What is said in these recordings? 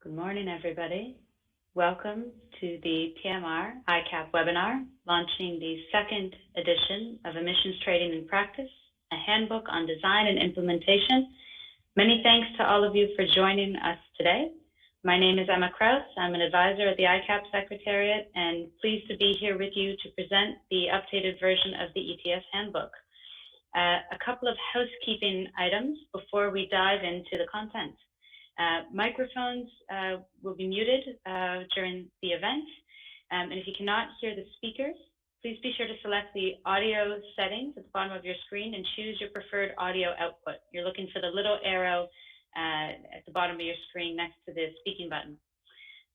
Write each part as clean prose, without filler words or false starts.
Good morning, everybody. Welcome to the PMR ICAP webinar, launching the second edition of Emissions Trading in Practice, a handbook on design and implementation. Many thanks to all of you for joining us today. My name is Emma Kraus. I'm an advisor at the ICAP Secretariat and pleased to be here with you to present the updated version of the ETS Handbook. A couple of housekeeping items before we dive into the content. Microphones will be muted during the event, and if you cannot hear the speakers, please be sure to select the audio settings at the bottom of your screen and choose your preferred audio output. You're looking for the little arrow at the bottom of your screen next to the speaking button.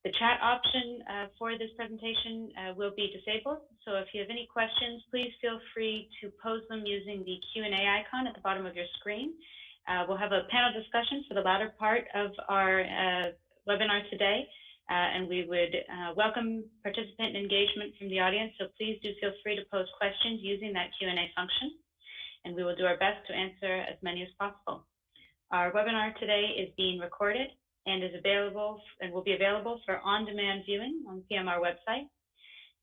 The chat option for this presentation will be disabled, so if you have any questions, please feel free to pose them using the Q&A icon at the bottom of your screen. We'll have a panel discussion for the latter part of our webinar today, and we would welcome participant engagement from the audience, so please do feel free to pose questions using that Q&A function, and we will do our best to answer as many as possible. Our webinar today is being recorded and is available and will be available for on-demand viewing on the PMR website.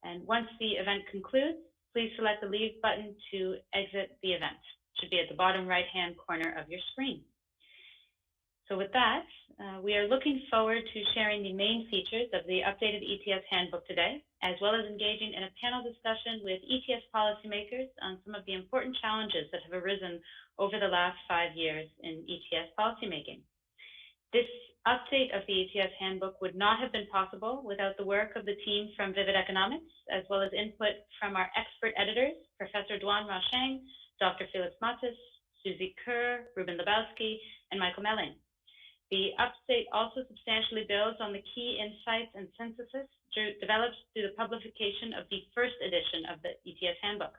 And once the event concludes, please select the leave button to exit the event. Should be at the bottom right-hand corner of your screen. So with that, we are looking forward to sharing the main features of the updated ETS Handbook today, as well as engaging in a panel discussion with ETS policymakers on some of the important challenges that have arisen over the last 5 years in ETS policymaking. This update of the ETS Handbook would not have been possible without the work of the team from Vivid Economics, as well as input from our expert editors, Professor Duan Rasheng, Dr. Felix Matis, Susie Kerr, Ruben Lebowski, and Michael Melling. The update also substantially builds on the key insights and synthesis developed through the publication of the first edition of the ETS Handbook.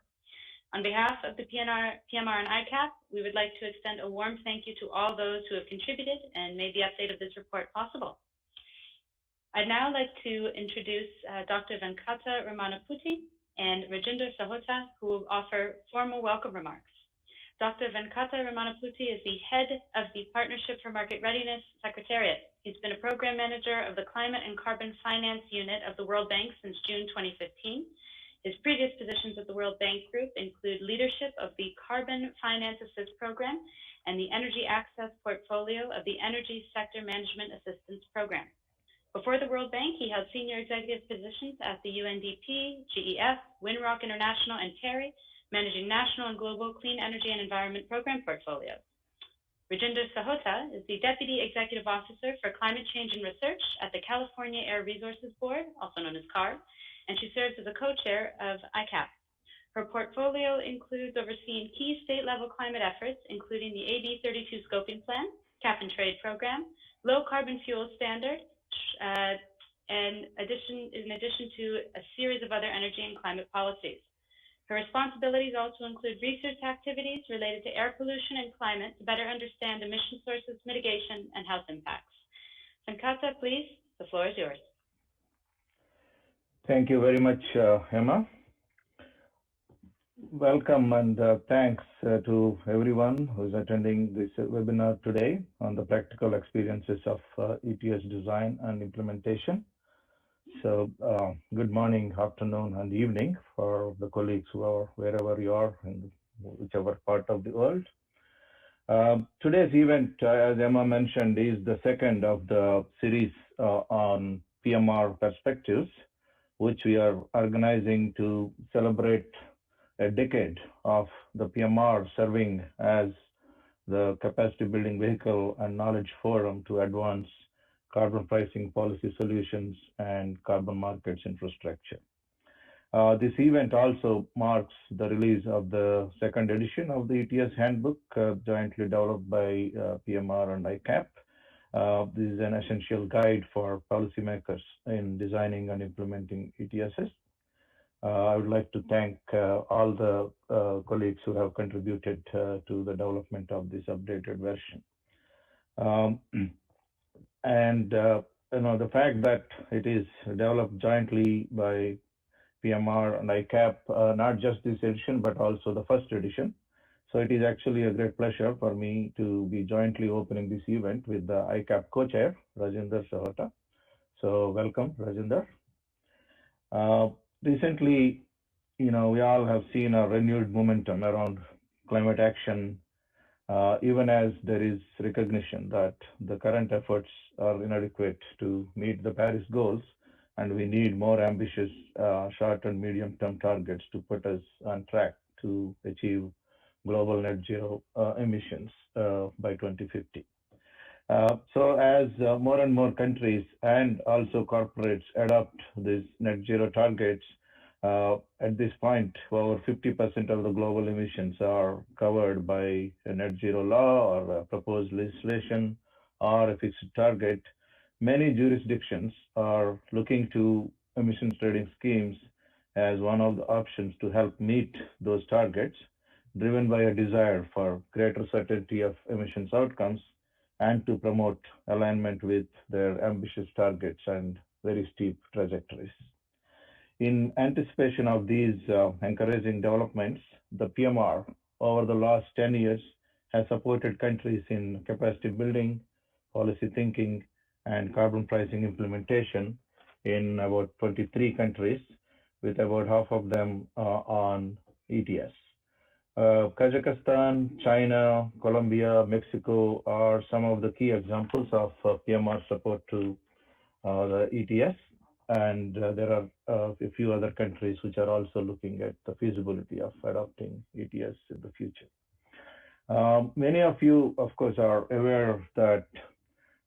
On behalf of the PMR and ICAP, we would like to extend a warm thank you to all those who have contributed and made the update of this report possible. I'd now like to introduce Dr. Venkata Ramanaputty and Rajinder Sahota, who will offer formal welcome remarks. Dr. Venkata Ramanaputty is the head of the Partnership for Market Readiness Secretariat. He's been a program manager of the Climate and Carbon Finance Unit of the World Bank since June 2015. His previous positions at the World Bank Group include leadership of the Carbon Finance Assist Program and the Energy Access Portfolio of the Energy Sector Management Assistance Program. Before the World Bank, he held senior executive positions at the UNDP, GEF, Windrock International, and TERI, managing national and global clean energy and environment program portfolios. Rajinder Sahota is the Deputy Executive Officer for Climate Change and Research at the California Air Resources Board, also known as CARB, and she serves as a co-chair of ICAP. Her portfolio includes overseeing key state-level climate efforts, including the AB 32 Scoping Plan, Cap and Trade Program, Low Carbon Fuel Standard, in addition to a series of other energy and climate policies. Her responsibilities also include research activities related to air pollution and climate to better understand emission sources, mitigation, and health impacts. Venkata, please, the floor is yours. Thank you very much, Emma. Welcome and thanks to everyone who is attending this webinar today on the practical experiences of ETS design and implementation. So good morning, afternoon, and evening for the colleagues who are wherever you are in whichever part of the world. Today's event, as Emma mentioned, is the second of the series on PMR perspectives, which we are organizing to celebrate a decade of the PMR serving as the capacity building vehicle and knowledge forum to advance carbon pricing policy solutions and carbon markets infrastructure. This event also marks the release of the second edition of the ETS Handbook, jointly developed by PMR and ICAP. This is an essential guide for policymakers in designing and implementing ETSs. I would like to thank all the colleagues who have contributed to the development of this updated version. The fact that it is developed jointly by PMR and ICAP, not just this edition, but also the first edition, So it is actually a great pleasure for me to be jointly opening this event with the ICAP co-chair, Rajinder Sahota. So welcome, Rajinder. Uh, Recently, we all have seen a renewed momentum around climate action, even as there is recognition that the current efforts are inadequate to meet the Paris goals, and we need more ambitious short and medium-term targets to put us on track to achieve global net zero emissions by 2050. So as more and more countries and also corporates adopt these net zero targets, at this point, over 50% of the global emissions are covered by a net zero law or a proposed legislation or a fixed target. Many jurisdictions are looking to emissions trading schemes as one of the options to help meet those targets, driven by a desire for greater certainty of emissions outcomes and to promote alignment with their ambitious targets and very steep trajectories. In anticipation of these encouraging developments, the PMR over the last 10 years has supported countries in capacity building, policy thinking, and carbon pricing implementation in about 23 countries, with about half of them on ETS. Kazakhstan, China, Colombia, Mexico are some of the key examples of PMR support to the ETS, and there are a few other countries which are also looking at the feasibility of adopting ETS in the future. Many of you, of course, are aware that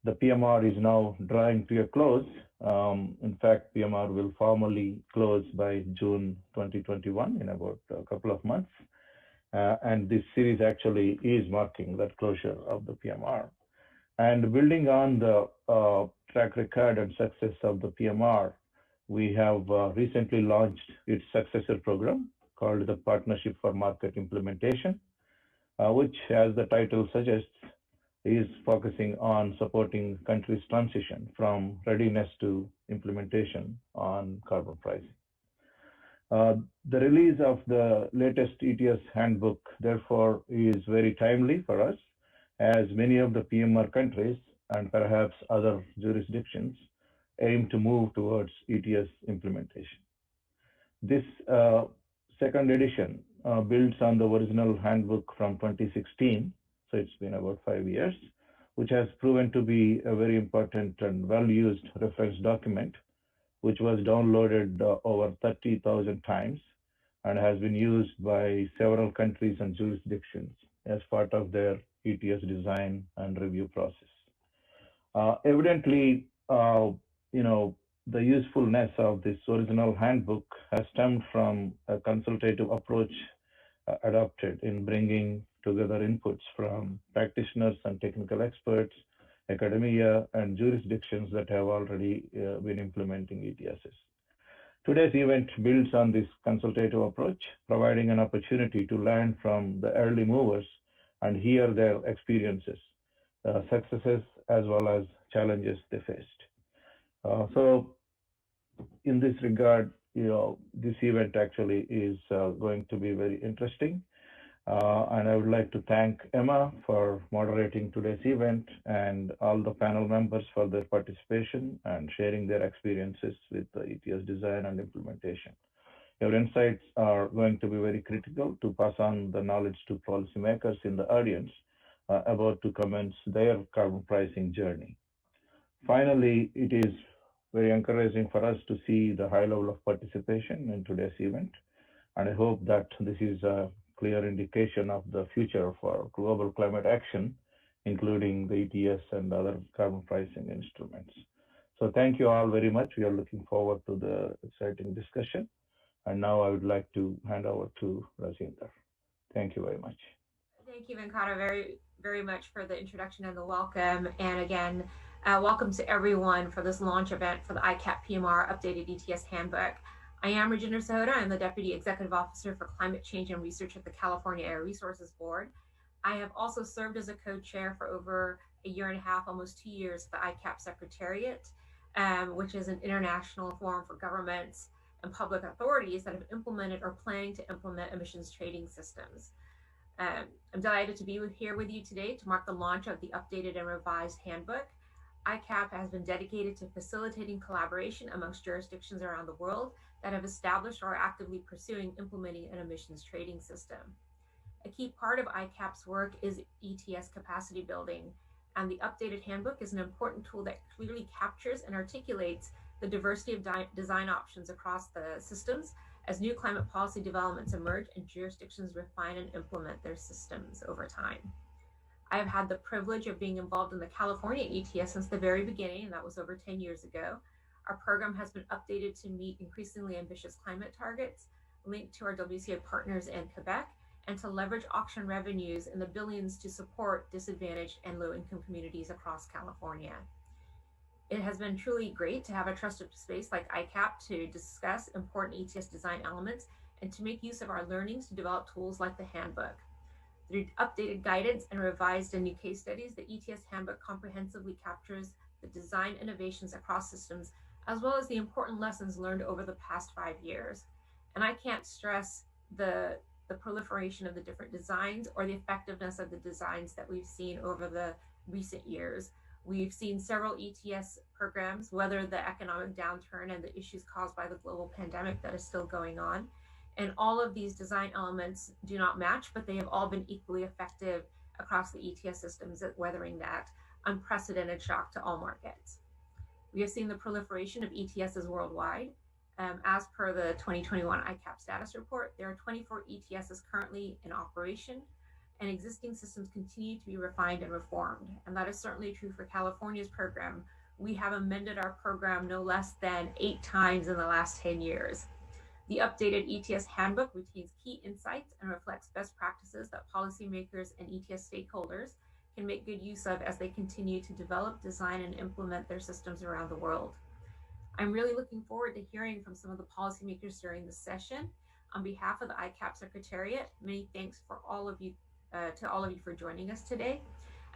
the PMR is now drawing to a close. In fact, PMR will formally close by June 2021, in about a couple of months. And this series actually is marking that closure of the PMR. And building on the track record and success of the PMR, we have recently launched its successor program called the Partnership for Market Implementation, which, as the title suggests, is focusing on supporting countries' transition from readiness to implementation on carbon pricing. The release of the latest ETS Handbook, therefore, is very timely for us, as many of the PMR countries and perhaps other jurisdictions aim to move towards ETS implementation. This second edition builds on the original handbook from 2016, so it's been about 5 years, which has proven to be a very important and well-used reference document, which was downloaded over 30,000 times and has been used by several countries and jurisdictions as part of their ETS design and review process. Evidently, the usefulness of this original handbook has stemmed from a consultative approach adopted in bringing together inputs from practitioners and technical experts, academia, and jurisdictions that have already been implementing ETSs. Today's event builds on this consultative approach, providing an opportunity to learn from the early movers and hear their experiences, successes, as well as challenges they faced. So in this regard, this event actually is going to be very interesting. And I would like to thank Emma for moderating today's event and all the panel members for their participation and sharing their experiences with the ETS design and implementation. Your insights are going to be very critical to pass on the knowledge to policymakers in the audience about to commence their carbon pricing journey. Finally, it is very encouraging for us to see the high level of participation in today's event, and I hope that this is a clear indication of the future for global climate action, including the ETS and other carbon pricing instruments. So thank you all very much. We are looking forward to the exciting discussion. And now I would like to hand over to Rajinder. Thank you very much. Thank you, Venkata, very much for the introduction and the welcome. And again, welcome to everyone for this launch event for the ICAP PMR Updated ETS Handbook. I am Rajinder Sahota. I'm the Deputy Executive Officer for Climate Change and Research at the California Air Resources Board. I have also served as a co-chair for over a year and a half, almost 2 years, at the ICAP Secretariat, which is an international forum for governments and public authorities that have implemented or planning to implement emissions trading systems. I'm delighted to be here with you today to mark the launch of the updated and revised handbook. ICAP has been dedicated to facilitating collaboration amongst jurisdictions around the world that have established or are actively pursuing implementing an emissions trading system. A key part of ICAP's work is ETS capacity building, and the updated handbook is an important tool that clearly captures and articulates the diversity of design options across the systems as new climate policy developments emerge and jurisdictions refine and implement their systems over time. I have had the privilege of being involved in the California ETS since the very beginning, and that was over 10 years ago. Our program has been updated to meet increasingly ambitious climate targets, linked to our WCA partners in Quebec, and to leverage auction revenues in the billions to support disadvantaged and low-income communities across California. It has been truly great to have a trusted space like ICAP to discuss important ETS design elements and to make use of our learnings to develop tools like the handbook. Through updated guidance and revised and new case studies, the ETS Handbook comprehensively captures the design innovations across systems, as well as the important lessons learned over the past 5 years. And I can't stress the proliferation of the different designs or the effectiveness of the designs that we've seen over the recent years. We've seen several ETS programs weather the economic downturn and the issues caused by the global pandemic that is still going on. And all of these design elements do not match, but they have all been equally effective across the ETS systems at weathering that unprecedented shock to all markets. We have seen the proliferation of ETSs worldwide. As per the 2021 ICAP status report, there are 24 ETSs currently in operation, and existing systems continue to be refined and reformed. And that is certainly true for California's program. We have amended our program no less than 8 times in the last 10 years. The updated ETS Handbook retains key insights and reflects best practices that policymakers and ETS stakeholders can make good use of as they continue to develop, design, and implement their systems around the world. I'm really looking forward to hearing from some of the policymakers during this session. On behalf of the ICAP Secretariat, many thanks for all of you for joining us today,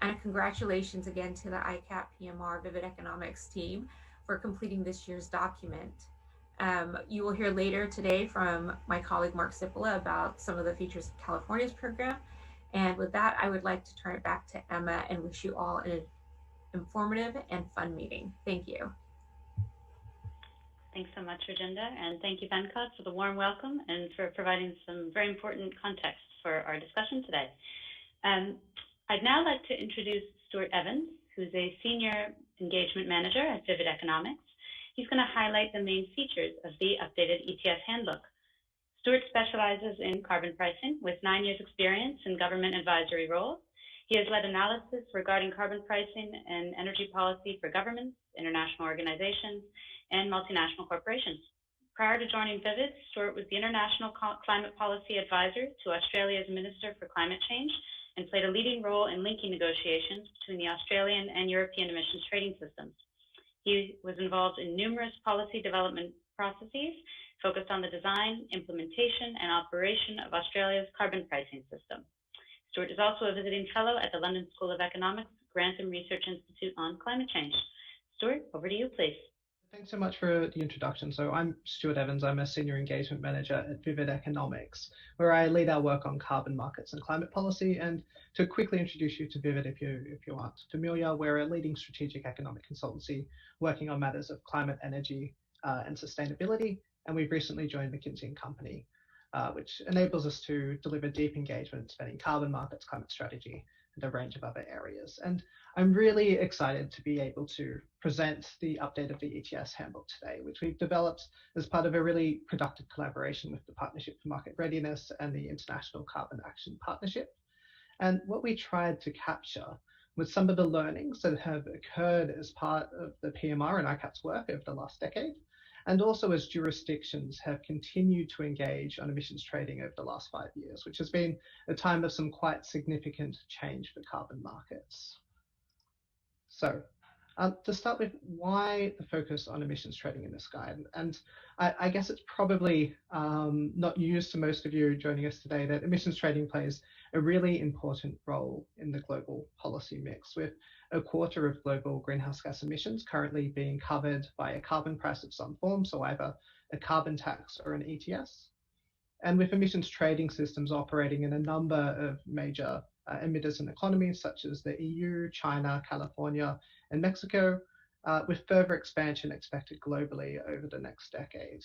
and congratulations again to the ICAP PMR Vivid Economics team for completing this year's document. You will hear later today from my colleague Mark Cipolla about some of the features of California's program. And with that, I would like to turn it back to Emma and wish you all an informative and fun meeting. Thank you. Thanks so much, Rajinda, and thank you, Venkat, for the warm welcome and for providing some very important context for our discussion today. I'd now like to introduce Stuart Evans, who's a Senior Engagement Manager at Vivid Economics. He's going to highlight the main features of the updated ETS Handbook. Stuart specializes in carbon pricing with 9 years experience in government advisory roles. He has led analysis regarding carbon pricing and energy policy for governments, international organizations, and multinational corporations. Prior to joining Vivid, Stuart was the International Climate Policy Advisor to Australia's Minister for Climate Change and played a leading role in linking negotiations between the Australian and European emissions trading systems. He was involved in numerous policy development processes focused on the design, implementation, and operation of Australia's carbon pricing system. Stuart is also a visiting fellow at the London School of Economics Grantham Research Institute on Climate Change. Stuart, over to you, please. Thanks so much for the introduction. So I'm Stuart Evans. I'm a Senior Engagement Manager at Vivid Economics, where I lead our work on carbon markets and climate policy. And to quickly introduce you to Vivid, if you aren't familiar, we're a leading strategic economic consultancy working on matters of climate, energy, and sustainability. And we've recently joined McKinsey & Company, which enables us to deliver deep engagement spanning carbon markets, climate strategy, and a range of other areas. And I'm really excited to be able to present the update of the ETS Handbook today, which we've developed as part of a really productive collaboration with the Partnership for Market Readiness and the International Carbon Action Partnership. And what we tried to capture was some of the learnings that have occurred as part of the PMR and ICAP's work over the last decade, and also as jurisdictions have continued to engage on emissions trading over the last 5 years, which has been a time of some quite significant change for carbon markets. So to start with, why the focus on emissions trading in this guide? And I guess it's probably not news to most of you joining us today that emissions trading plays a really important role in the global policy mix, with a quarter of global greenhouse gas emissions currently being covered by a carbon price of some form, so either a carbon tax or an ETS. And with emissions trading systems operating in a number of major emitters and economies, such as the EU, China, California, and Mexico, with further expansion expected globally over the next decade.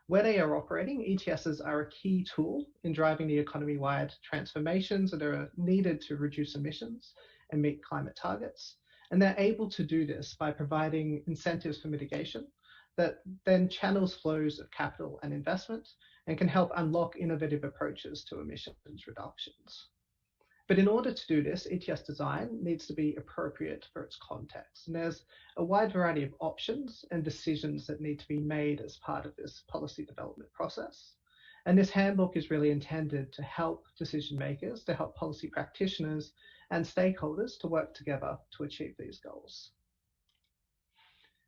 Where they are operating, ETSs are a key tool in driving the economy-wide transformations that are needed to reduce emissions and meet climate targets. And they're able to do this by providing incentives for mitigation that then channels flows of capital and investment and can help unlock innovative approaches to emissions reductions. But in order to do this, ETS design needs to be appropriate for its context. And there's a wide variety of options and decisions that need to be made as part of this policy development process. And this handbook is really intended to help decision makers, to help policy practitioners and stakeholders to work together to achieve these goals.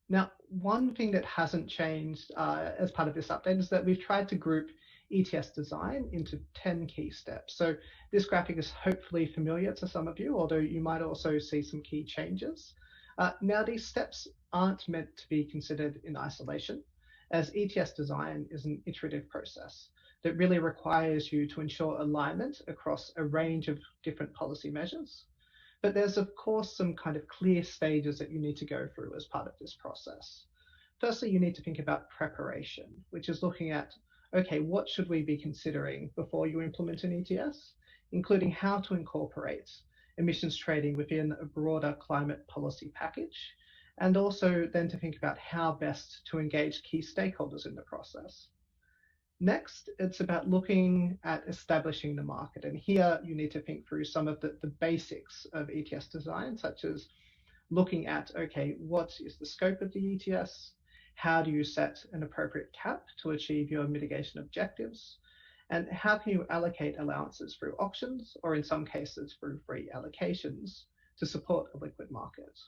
Now, one thing that hasn't changed as part of this update is that we've tried to group ETS design into 10 key steps. So this graphic is hopefully familiar to some of you, although you might also see some key changes. Now, these steps aren't meant to be considered in isolation, as ETS design is an iterative process that really requires you to ensure alignment across a range of different policy measures. But there's, of course, some kind of clear stages that you need to go through as part of this process. Firstly, you need to think about preparation, which is looking at, okay, what should we be considering before you implement an ETS, including how to incorporate emissions trading within a broader climate policy package, and also then to think about how best to engage key stakeholders in the process. Next, it's about looking at establishing the market. And here you need to think through some of the basics of ETS design, such as looking at, okay, what is the scope of the ETS? How do you set an appropriate cap to achieve your mitigation objectives? And how can you allocate allowances through auctions, or in some cases through free allocations, to support a liquid market?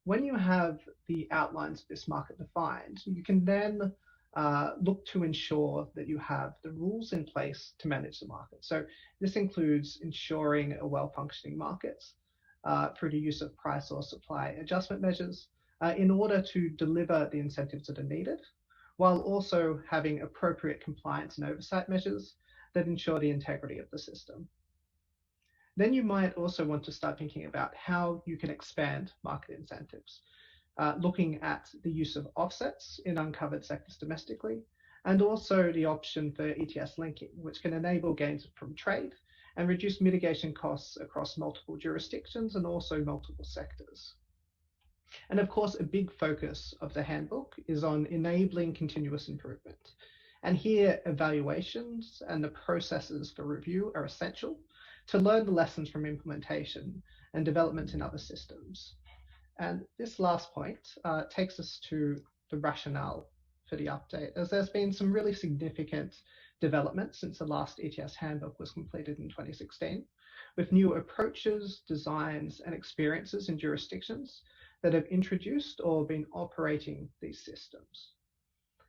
When you have the outlines of this market defined, you can then look to ensure that you have the rules in place to manage the market. So this includes ensuring a well-functioning market through the use of price or supply adjustment measures in order to deliver the incentives that are needed, while also having appropriate compliance and oversight measures that ensure the integrity of the system. Then you might also want to start thinking about how you can expand market incentives, looking at the use of offsets in uncovered sectors domestically, and also the option for ETS linking, which can enable gains from trade and reduce mitigation costs across multiple jurisdictions and also multiple sectors. And of course, a big focus of the handbook is on enabling continuous improvement. And here, evaluations and the processes for review are essential to learn the lessons from implementation and development in other systems. And this last point takes us to the rationale for the update, as there's been some really significant developments since the last ETS handbook was completed in 2016, with new approaches, designs, and experiences in jurisdictions that have introduced or been operating these systems.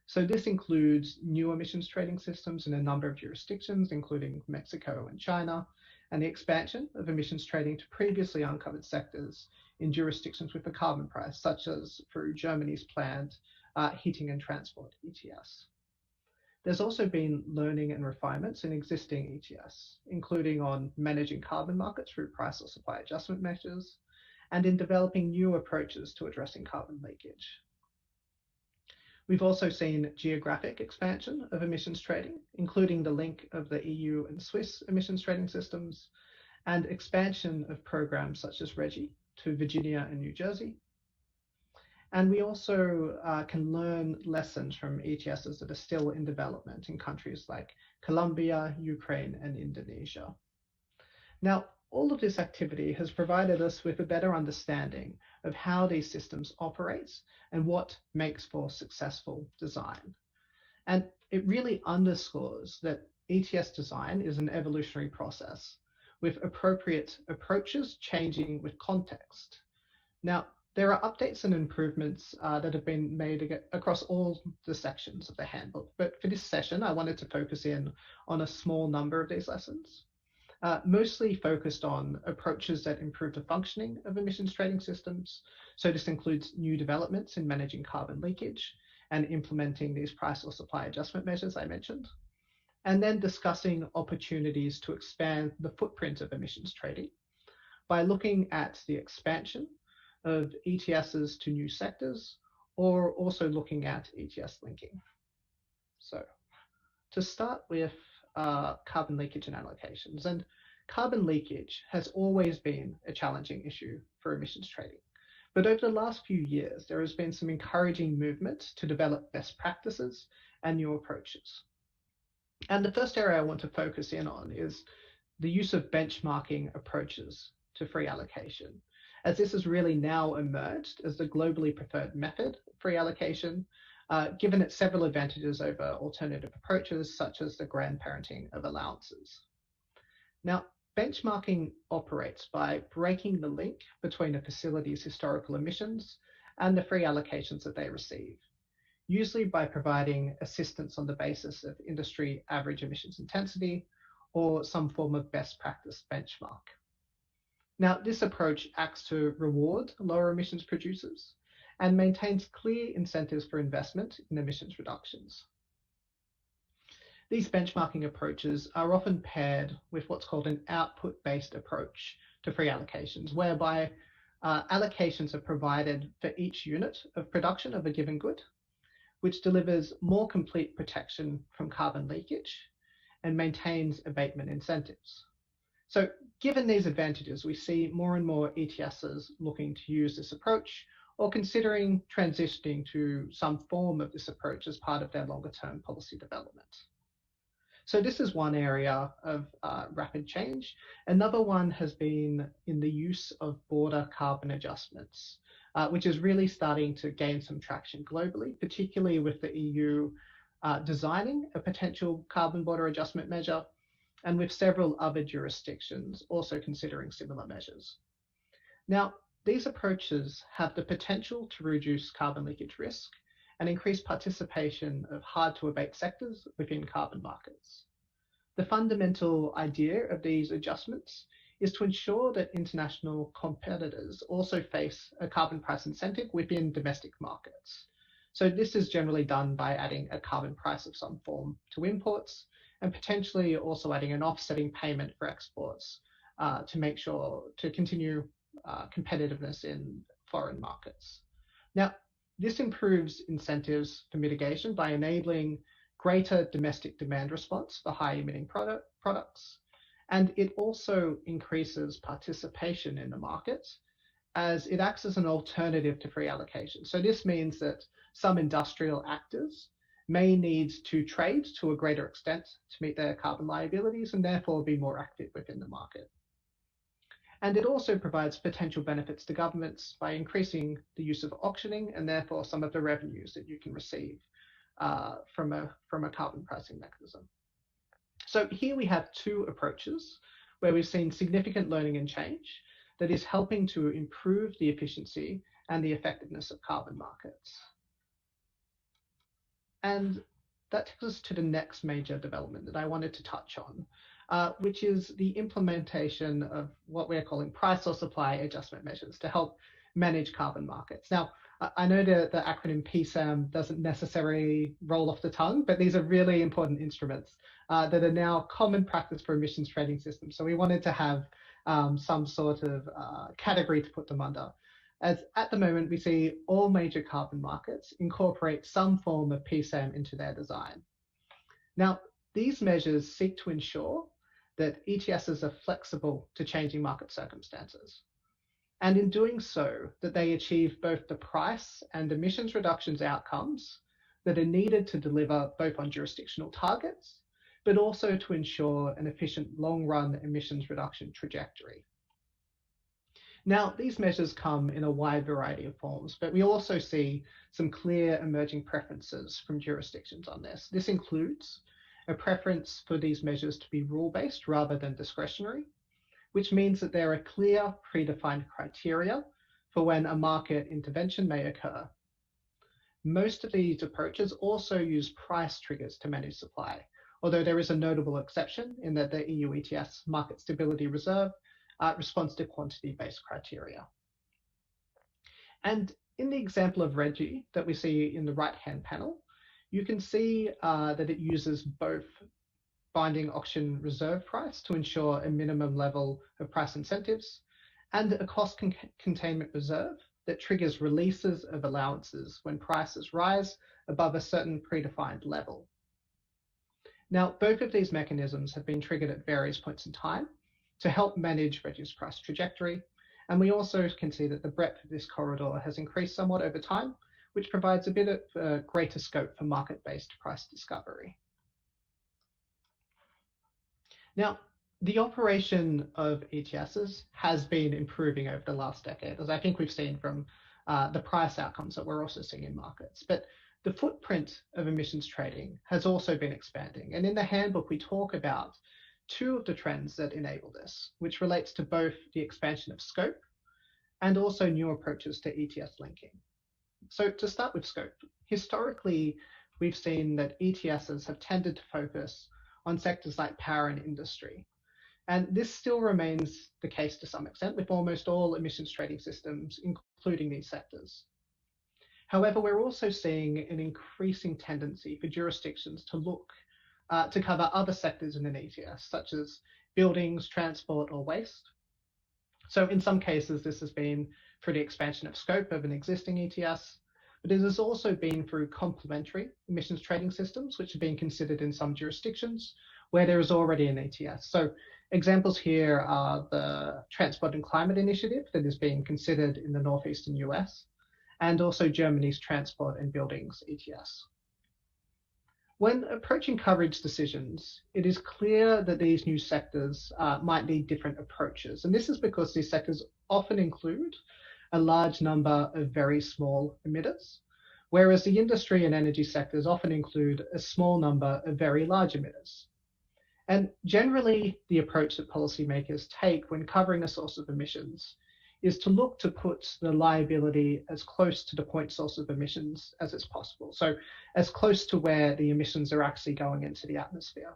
So this includes new emissions trading systems in a number of jurisdictions, including Mexico and China, and the expansion of emissions trading to previously uncovered sectors in jurisdictions with a carbon price, such as through Germany's planned heating and transport ETS. There's also been learning and refinements in existing ETS, including on managing carbon markets through price or supply adjustment measures, and in developing new approaches to addressing carbon leakage. We've also seen geographic expansion of emissions trading, including the link of the EU and Swiss emissions trading systems, and expansion of programs such as RGGI to Virginia and New Jersey. And we also can learn lessons from ETSs that are still in development in countries like Colombia, Ukraine, and Indonesia. Now, all of this activity has provided us with a better understanding of how these systems operate and what makes for successful design. And it really underscores that ETS design is an evolutionary process, with appropriate approaches changing with context. Now, there are updates and improvements that have been made across all the sections of the handbook, but for this session, I wanted to focus in on a small number of these lessons. Mostly focused on approaches that improve the functioning of emissions trading systems. So this includes new developments in managing carbon leakage and implementing these price or supply adjustment measures I mentioned. and then discussing opportunities to expand the footprint of emissions trading by looking at the expansion of ETSs to new sectors, or also looking at ETS linking. So to start with carbon leakage and allocations, and carbon leakage has always been a challenging issue for emissions trading. But over the last few years, there has been some encouraging movement to develop best practices and new approaches. And the first area I want to focus in on is the use of benchmarking approaches to free allocation, as this has really now emerged as the globally preferred method of free allocation, given its several advantages over alternative approaches such as the grandparenting of allowances. Now, benchmarking operates by breaking the link between a facility's historical emissions and the free allocations that they receive, usually by providing assistance on the basis of industry average emissions intensity or some form of best practice benchmark. Now, this approach acts to reward lower emissions producers and maintains clear incentives for investment in emissions reductions. These benchmarking approaches are often paired with what's called an output-based approach to free allocations, whereby allocations are provided for each unit of production of a given good, which delivers more complete protection from carbon leakage and maintains abatement incentives. So given these advantages, we see more and more ETSs looking to use this approach or considering transitioning to some form of this approach as part of their longer-term policy development. So this is one area of rapid change. Another one has been in the use of border carbon adjustments, which is really starting to gain some traction globally, particularly with the EU designing a potential carbon border adjustment measure, and with several other jurisdictions also considering similar measures. Now, these approaches have the potential to reduce carbon leakage risk and increase participation of hard-to-abate sectors within carbon markets. The fundamental idea of these adjustments is to ensure that international competitors also face a carbon price incentive within domestic markets. So this is generally done by adding a carbon price of some form to imports, and potentially also adding an offsetting payment for exports to make sure to continue competitiveness in foreign markets. Now, this improves incentives for mitigation by enabling greater domestic demand response for high emitting products. And it also increases participation in the market as it acts as an alternative to free allocation. So this means that some industrial actors may need to trade to a greater extent to meet their carbon liabilities and therefore be more active within the market. And it also provides potential benefits to governments by increasing the use of auctioning and therefore some of the revenues that you can receive from a carbon pricing mechanism. So here we have two approaches where we've seen significant learning and change that is helping to improve the efficiency and the effectiveness of carbon markets. And that takes us to the next major development that I wanted to touch on, which is the implementation of what we're calling price or supply adjustment measures to help manage carbon markets. Now, I know the acronym PSAM doesn't necessarily roll off the tongue, but these are really important instruments that are now common practice for emissions trading systems. So we wanted to have some sort of category to put them under. As at the moment, we see all major carbon markets incorporate some form of PSAM into their design. Now, these measures seek to ensure that ETSs are flexible to changing market circumstances. And in doing so, that they achieve both the price and emissions reductions outcomes that are needed to deliver both on jurisdictional targets, but also to ensure an efficient long-run emissions reduction trajectory. Now, these measures come in a wide variety of forms, but we also see some clear emerging preferences from jurisdictions on this. This includes a preference for these measures to be rule-based rather than discretionary, which means that there are clear predefined criteria for when a market intervention may occur. Most of these approaches also use price triggers to manage supply, although there is a notable exception in that the EU ETS Market Stability Reserve responds to quantity-based criteria. And in the example of RGGI that we see in the right-hand panel, you can see that it uses both binding auction reserve price to ensure a minimum level of price incentives, and a cost containment reserve that triggers releases of allowances when prices rise above a certain predefined level. Now, both of these mechanisms have been triggered at various points in time to help manage reduced price trajectory, and we also can see that the breadth of this corridor has increased somewhat over time, which provides a bit of greater scope for market-based price discovery. Now, the operation of ETSs has been improving over the last decade, as I think we've seen from the price outcomes that we're also seeing in markets. But the footprint of emissions trading has also been expanding. And in the handbook, we talk about two of the trends that enable this, which relates to both the expansion of scope and also new approaches to ETS linking. So to start with scope, historically, we've seen that ETSs have tended to focus on sectors like power and industry. And this still remains the case to some extent with almost all emissions trading systems, including these sectors. However, we're also seeing an increasing tendency for jurisdictions to look to cover other sectors in an ETS, such as buildings, transport, or waste. So in some cases, this has been through the expansion of scope of an existing ETS, but it has also been through complementary emissions trading systems, which are being considered in some jurisdictions where there is already an ETS. So examples here are the Transport and Climate Initiative that is being considered in the northeastern US, and also Germany's Transport and Buildings ETS. When approaching coverage decisions, it is clear that these new sectors might need different approaches. And this is because these sectors often include a large number of very small emitters, whereas the industry and energy sectors often include a small number of very large emitters. And generally, the approach that policymakers take when covering a source of emissions is to look to put the liability as close to the point source of emissions as is possible. So as close to where the emissions are actually going into the atmosphere.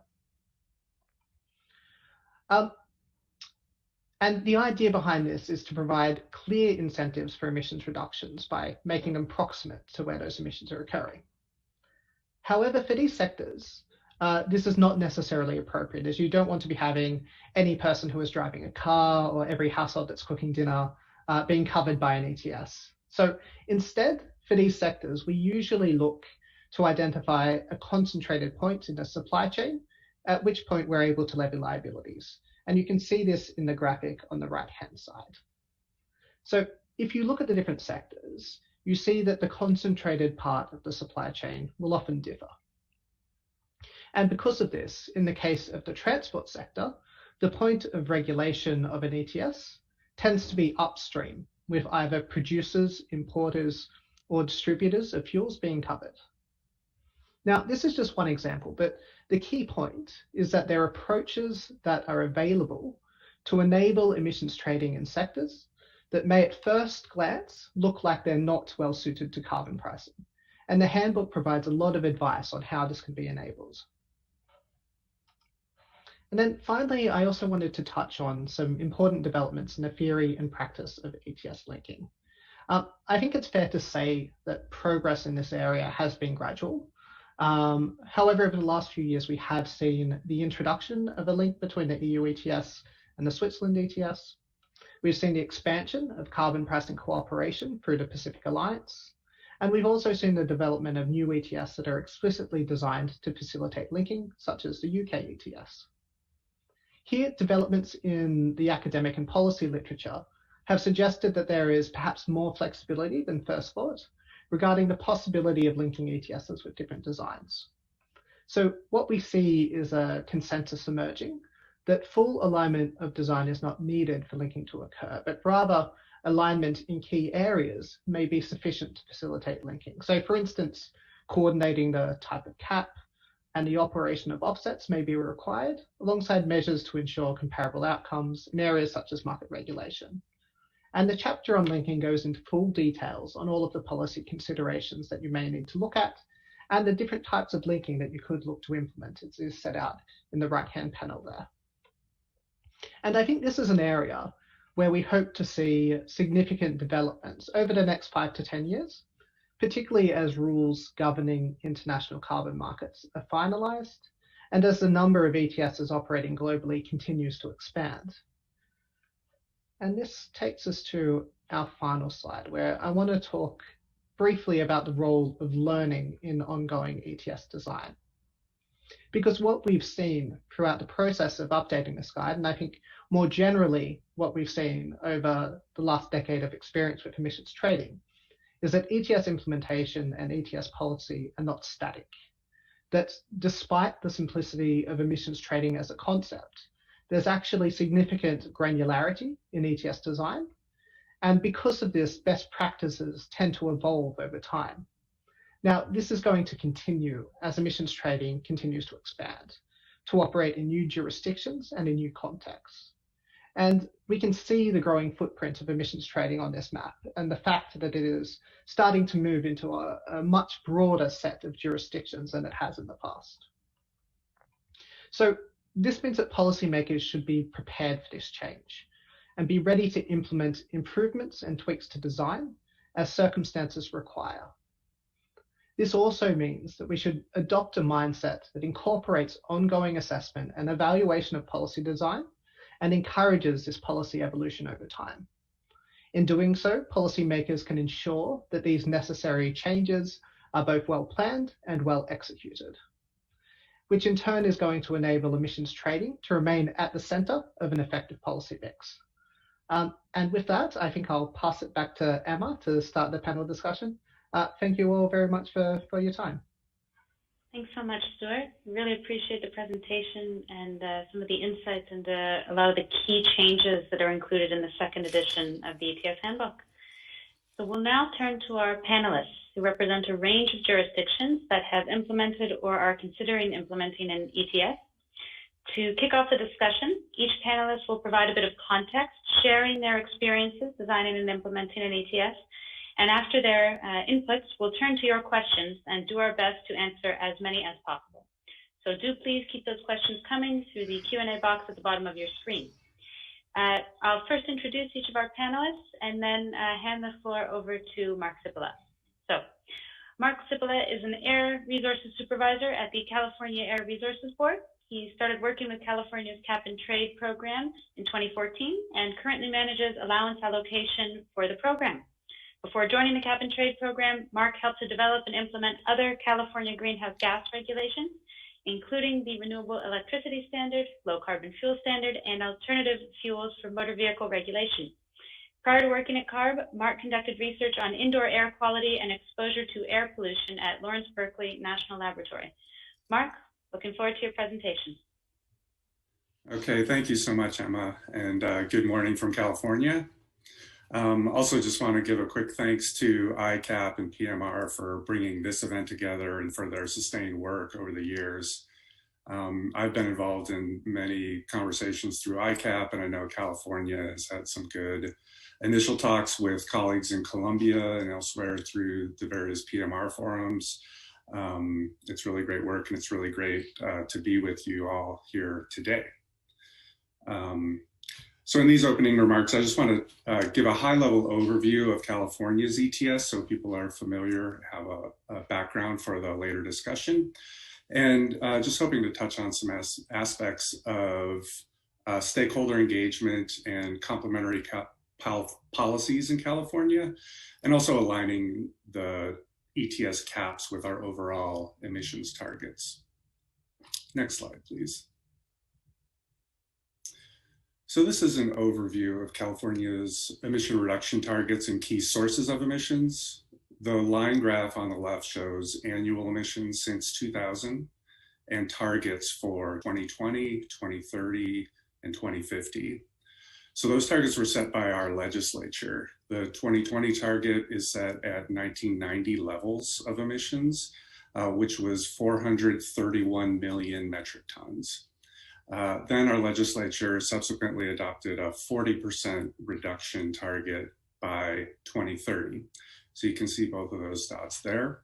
And the idea behind this is to provide clear incentives for emissions reductions by making them proximate to where those emissions are occurring. However, for these sectors, this is not necessarily appropriate, as you don't want to be having any person who is driving a car or every household that's cooking dinner being covered by an ETS. So instead, for these sectors, we usually look to identify a concentrated point in the supply chain, at which point we're able to levy liabilities. And you can see this in the graphic on the right-hand side. So if you look at the different sectors, you see that the concentrated part of the supply chain will often differ. And because of this, in the case of the transport sector, the point of regulation of an ETS tends to be upstream, with either producers, importers, or distributors of fuels being covered. Now, this is just one example, but the key point is that there are approaches that are available to enable emissions trading in sectors that may at first glance look like they're not well suited to carbon pricing. And the handbook provides a lot of advice on how this can be enabled. And then finally, I also wanted to touch on some important developments in the theory and practice of ETS linking. I think it's fair to say that progress in this area has been gradual. However, over the last few years, we have seen the introduction of a link between the EU ETS and the Switzerland ETS. We've seen the expansion of carbon pricing cooperation through the Pacific Alliance. And we've also seen the development of new ETS that are explicitly designed to facilitate linking, such as the UK ETS. Here, developments in the academic and policy literature have suggested that there is perhaps more flexibility than first thought regarding the possibility of linking ETSs with different designs. So what we see is a consensus emerging that full alignment of design is not needed for linking to occur, but rather alignment in key areas may be sufficient to facilitate linking. So for instance, coordinating the type of cap and the operation of offsets may be required, alongside measures to ensure comparable outcomes in areas such as market regulation. And the chapter on linking goes into full details on all of the policy considerations that you may need to look at, and the different types of linking that you could look to implement. It is set out in the right-hand panel there. And I think this is an area where we hope to see significant developments over the next 5 to 10 years, particularly as rules governing international carbon markets are finalized and as the number of ETSs operating globally continues to expand. And this takes us to our final slide, where I want to talk briefly about the role of learning in ongoing ETS design. Because what we've seen throughout the process of updating this guide, and I think more generally what we've seen over the last decade of experience with emissions trading, is that ETS implementation and ETS policy are not static. That despite the simplicity of emissions trading as a concept, there's actually significant granularity in ETS design. And because of this, best practices tend to evolve over time. Now, this is going to continue as emissions trading continues to expand, to operate in new jurisdictions and in new contexts. And we can see the growing footprint of emissions trading on this map, and the fact that it is starting to move into a much broader set of jurisdictions than it has in the past. So this means that policymakers should be prepared for this change and be ready to implement improvements and tweaks to design as circumstances require. This also means that we should adopt a mindset that incorporates ongoing assessment and evaluation of policy design and encourages this policy evolution over time. In doing so, policymakers can ensure that these necessary changes are both well planned and well executed, which in turn is going to enable emissions trading to remain at the center of an effective policy mix. And with that, I think I'll pass it back to Emma to start the panel discussion. Thank you all very much for your time. Thanks so much, Stuart. Really appreciate the presentation and some of the insights into a lot of the key changes that are included in the second edition of the ETS Handbook. So we'll now turn to our panelists who represent a range of jurisdictions that have implemented or are considering implementing an ETS. To kick off the discussion, each panelist will provide a bit of context, sharing their experiences designing and implementing an ETS. And after their inputs, we'll turn to your questions and do our best to answer as many as possible. So do please keep those questions coming through the Q&A box at the bottom of your screen. I'll first introduce each of our panelists and then hand the floor over to Mark Cipolla. So Mark Cipolla is an Air Resources Supervisor at the California Air Resources Board. He started working with California's Cap and Trade program in 2014 and currently manages allowance allocation for the program. Before joining the Cap and Trade program, Mark helped to develop and implement other California greenhouse gas regulations, including the Renewable Electricity Standard, Low Carbon Fuel Standard, and alternative fuels for motor vehicle regulation. Prior to working at CARB, Mark conducted research on indoor air quality and exposure to air pollution at Lawrence Berkeley National Laboratory. Mark, looking forward to your presentation. Okay, thank you so much, Emma, and good morning from California. Also just want to give a quick thanks to ICAP and PMR for bringing this event together and for their sustained work over the years. I've been involved in many conversations through ICAP, and I know California has had some good initial talks with colleagues in Colombia and elsewhere through the various PMR forums. It's really great work, and it's really great to be with you all here today. So in these opening remarks, I just want to give a high-level overview of California's ETS so people are familiar, have a background for the later discussion, and just hoping to touch on some aspects of stakeholder engagement and complementary policies in California, and also aligning the ETS caps with our overall emissions targets. Next slide, please. So this is an overview of California's emission reduction targets and key sources of emissions. The line graph on the left shows annual emissions since 2000 and targets for 2020, 2030, and 2050. So those targets were set by our legislature. The 2020 target is set at 1990 levels of emissions, which was 431 million metric tons. Then our legislature subsequently adopted a 40% reduction target by 2030. So you can see both of those dots there.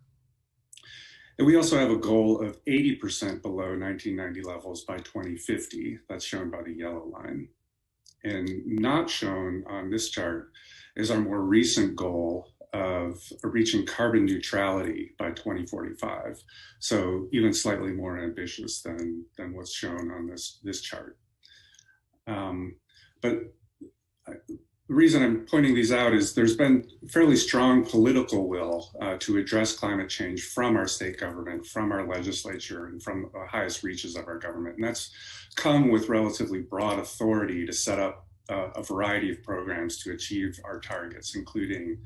And we also have a goal of 80% below 1990 levels by 2050. That's shown by the yellow line. And not shown on this chart is our more recent goal of reaching carbon neutrality by 2045. So even slightly more ambitious than what's shown on this chart. But the reason I'm pointing these out is there's been fairly strong political will to address climate change from our state government, from our legislature, and from the highest reaches of our government. And that's come with relatively broad authority to set up a variety of programs to achieve our targets, including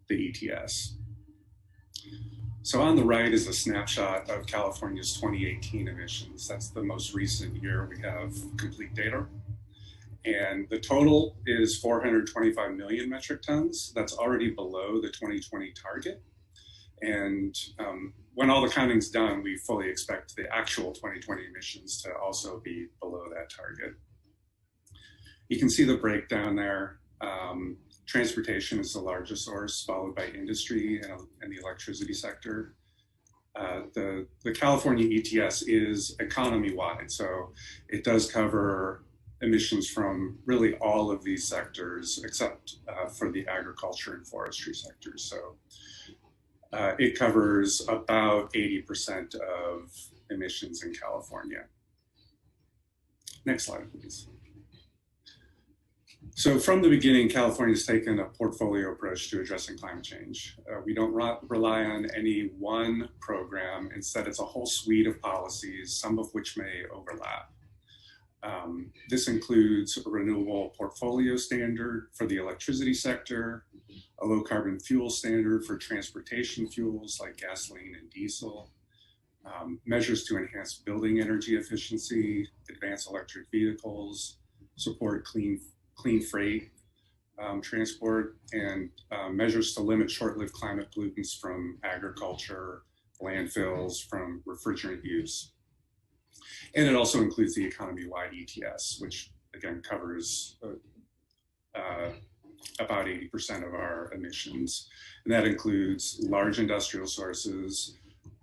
the ETS. So on the right is a snapshot of California's 2018 emissions. That's the most recent year we have complete data. And the total is 425 million metric tons. That's already below the 2020 target. And when all the counting's done, we fully expect the actual 2020 emissions to also be below that target. You can see the breakdown there. Transportation is the largest source, followed by industry and the electricity sector. The California ETS is economy-wide, so it does cover emissions from really all of these sectors, except for the agriculture and forestry sectors. So it covers about 80% of emissions in California. Next slide, please. So from the beginning, California's taken a portfolio approach to addressing climate change. We don't rely on any one program. Instead, it's a whole suite of policies, some of which may overlap. This includes a renewable portfolio standard for the electricity sector, a low carbon fuel standard for transportation fuels like gasoline and diesel, measures to enhance building energy efficiency, advance electric vehicles, support clean freight transport, and measures to limit short-lived climate pollutants from agriculture, landfills, from refrigerant use. And it also includes the economy-wide ETS, which again covers about 80% of our emissions. And that includes large industrial sources,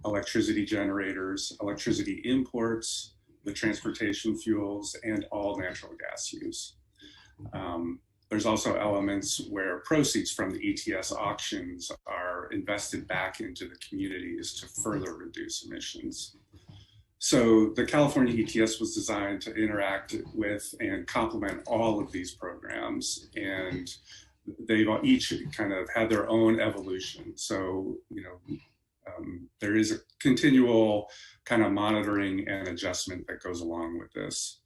electricity generators, electricity imports, the transportation fuels, and all natural gas use. There's also elements where proceeds from the ETS auctions are invested back into the communities to further reduce emissions. So the California ETS was designed to interact with and complement all of these programs, and they've each kind of had their own evolution. So, there is a continual kind of monitoring and adjustment that goes along with this.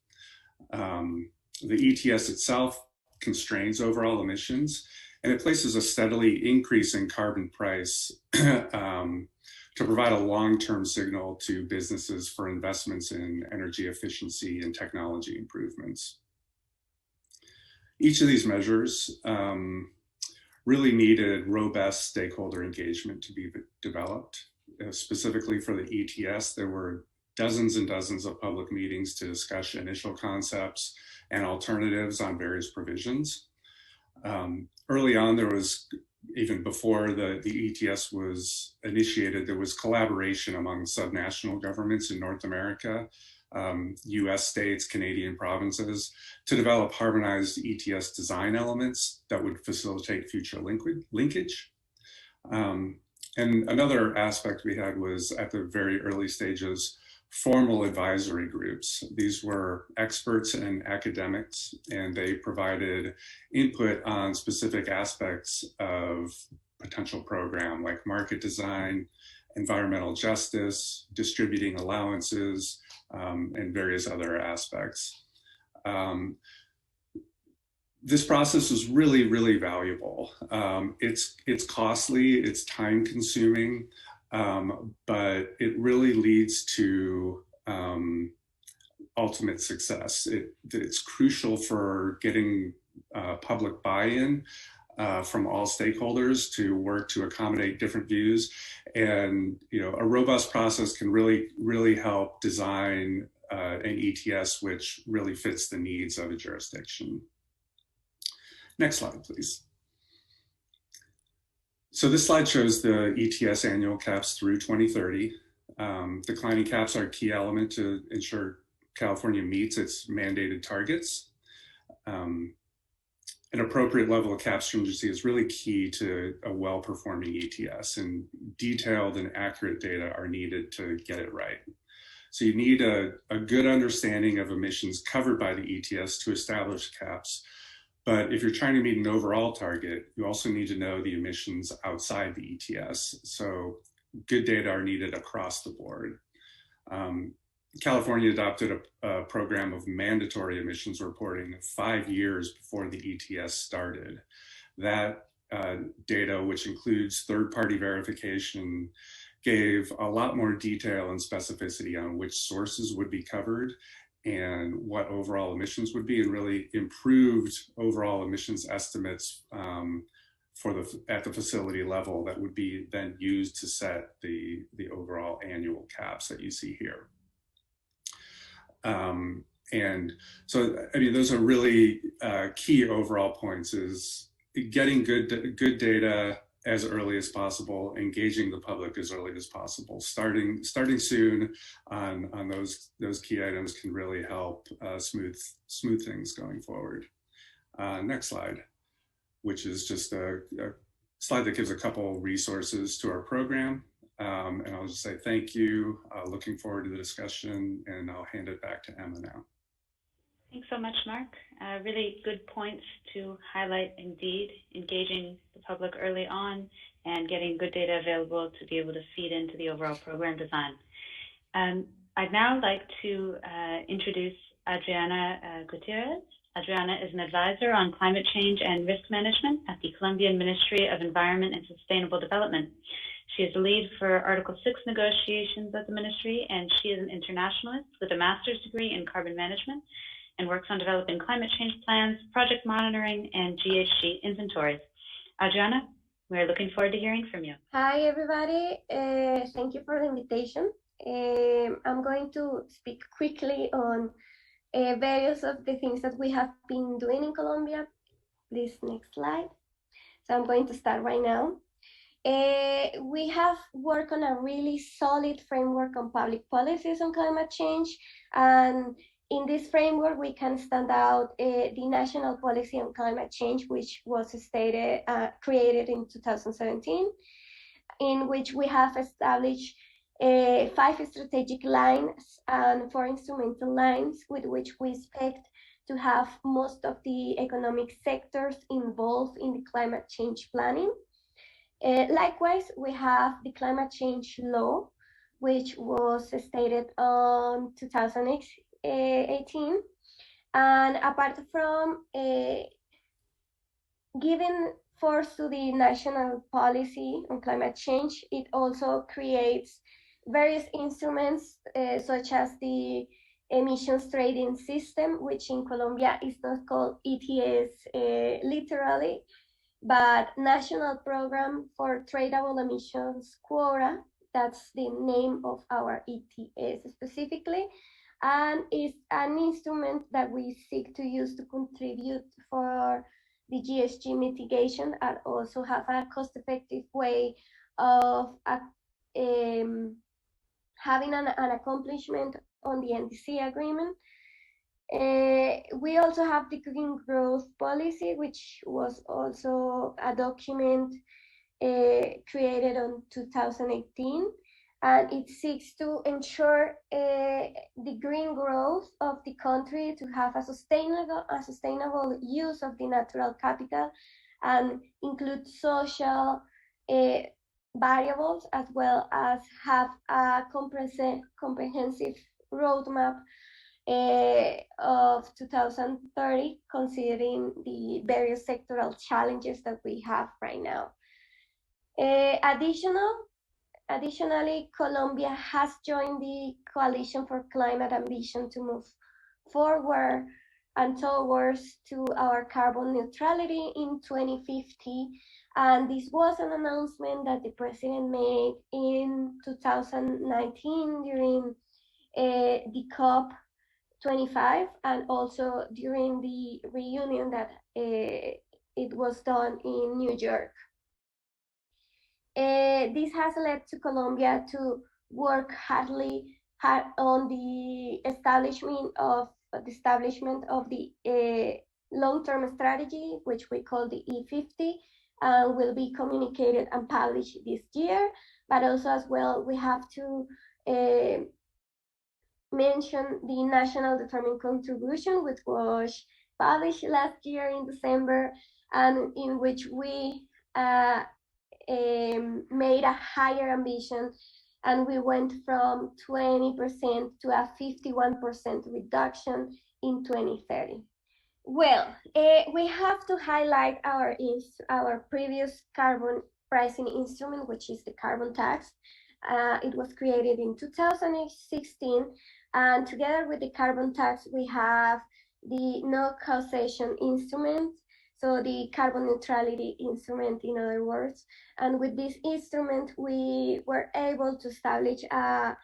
The ETS itself constrains overall emissions, and it places a steadily increasing carbon price to provide a long-term signal to businesses for investments in energy efficiency and technology improvements. Each of these measures really needed robust stakeholder engagement to be developed. Specifically for the ETS, there were dozens and dozens of public meetings to discuss initial concepts and alternatives on various provisions. Early on, there was, even before the ETS was initiated, there was collaboration among subnational governments in North America, US states, Canadian provinces, to develop harmonized ETS design elements that would facilitate future linkage. And another aspect we had was, at the very early stages, formal advisory groups. These were experts and academics, and they provided input on specific aspects of potential program, like market design, environmental justice, distributing allowances, and various other aspects. This process is really, really valuable. It's costly, it's time consuming, but it really leads to ultimate success. It's crucial for getting public buy-in from all stakeholders to work to accommodate different views. And a robust process can really help design an ETS which really fits the needs of a jurisdiction. Next slide, please. So this slide shows the ETS annual caps through 2030. Declining caps are a key element to ensure California meets its mandated targets. an appropriate level of cap stringency is really key to a well-performing ETS, and detailed and accurate data are needed to get it right. So you need a good understanding of emissions covered by the ETS to establish caps. But if you're trying to meet an overall target, you also need to know the emissions outside the ETS. So good data are needed across the board. California adopted a program of mandatory emissions reporting 5 years before the ETS started. That data, which includes third-party verification, gave a lot more detail and specificity on which sources would be covered and what overall emissions would be, and really improved overall emissions estimates at the facility level that would be then used to set the overall annual caps that you see here. And so, I mean, those are really key overall points: is getting good data as early as possible, engaging the public as early as possible. Starting soon on those key items can really help smooth things going forward. Next slide, which is just a slide that gives a couple resources to our program. And I'll just say thank you. Looking forward to the discussion, and I'll hand it back to Emma now. Thanks so much, Mark. Really good points to highlight indeed, engaging the public early on and getting good data available to be able to feed into the overall program design. I'd now like to introduce Adriana Gutierrez. Adriana is an advisor on climate change and risk management at the Colombian Ministry of Environment and Sustainable Development. She is the lead for Article 6 negotiations at the ministry, and she is an internationalist with a master's degree in carbon management and works on developing climate change plans, project monitoring, and GHG inventories. Adriana, we're looking forward to hearing from you. Hi, everybody. Thank you for the invitation. I'm going to speak quickly on various of the things that we have been doing in Colombia. Please, next slide. So I'm going to start right now. We have worked on a really solid framework on public policies on climate change, and in this framework, we can stand out the National Policy on Climate Change, which was created in 2017, in which we have established 5 strategic lines and 4 instrumental lines with which we expect to have most of the economic sectors involved in the climate change planning. Likewise, we have the climate change law, which was stated on 2018, and apart from giving force to the national policy on climate change, it also creates various instruments such as the emissions trading system, which in Colombia is not called ETS literally, but National Program for Tradable Emissions Quota. That's the name of our ETS specifically, and is an instrument that we seek to use to contribute for the GHG mitigation and also have a cost-effective way of having an accomplishment on the NDC agreement. We also have the Green Growth Policy, which was also a document created in 2018, and it seeks to ensure the green growth of the country, to have a sustainable use of the natural capital, and include social variables, as well as have a comprehensive roadmap of 2030, considering the various sectoral challenges that we have right now. Additionally, Colombia has joined the Coalition for Climate Ambition to move forward and towards to our carbon neutrality in 2050. And this was an announcement that the president made in 2019 during the COP 25, and also during the reunion that it was done in New York. This has led to Colombia to work hard on the establishment of the long-term strategy, which we call the E50, will be communicated and published this year. But also as well, we have to mention the National Determined Contribution, which was published last year in December, and in which we made a higher ambition, and we went from 20% to a 51% reduction in 2030. Well, we have to highlight our previous carbon pricing instrument, which is the carbon tax. It was created in 2016, and together with the carbon tax, we have the no causation instrument, so the carbon neutrality instrument, in other words. And with this instrument, we were able to establish a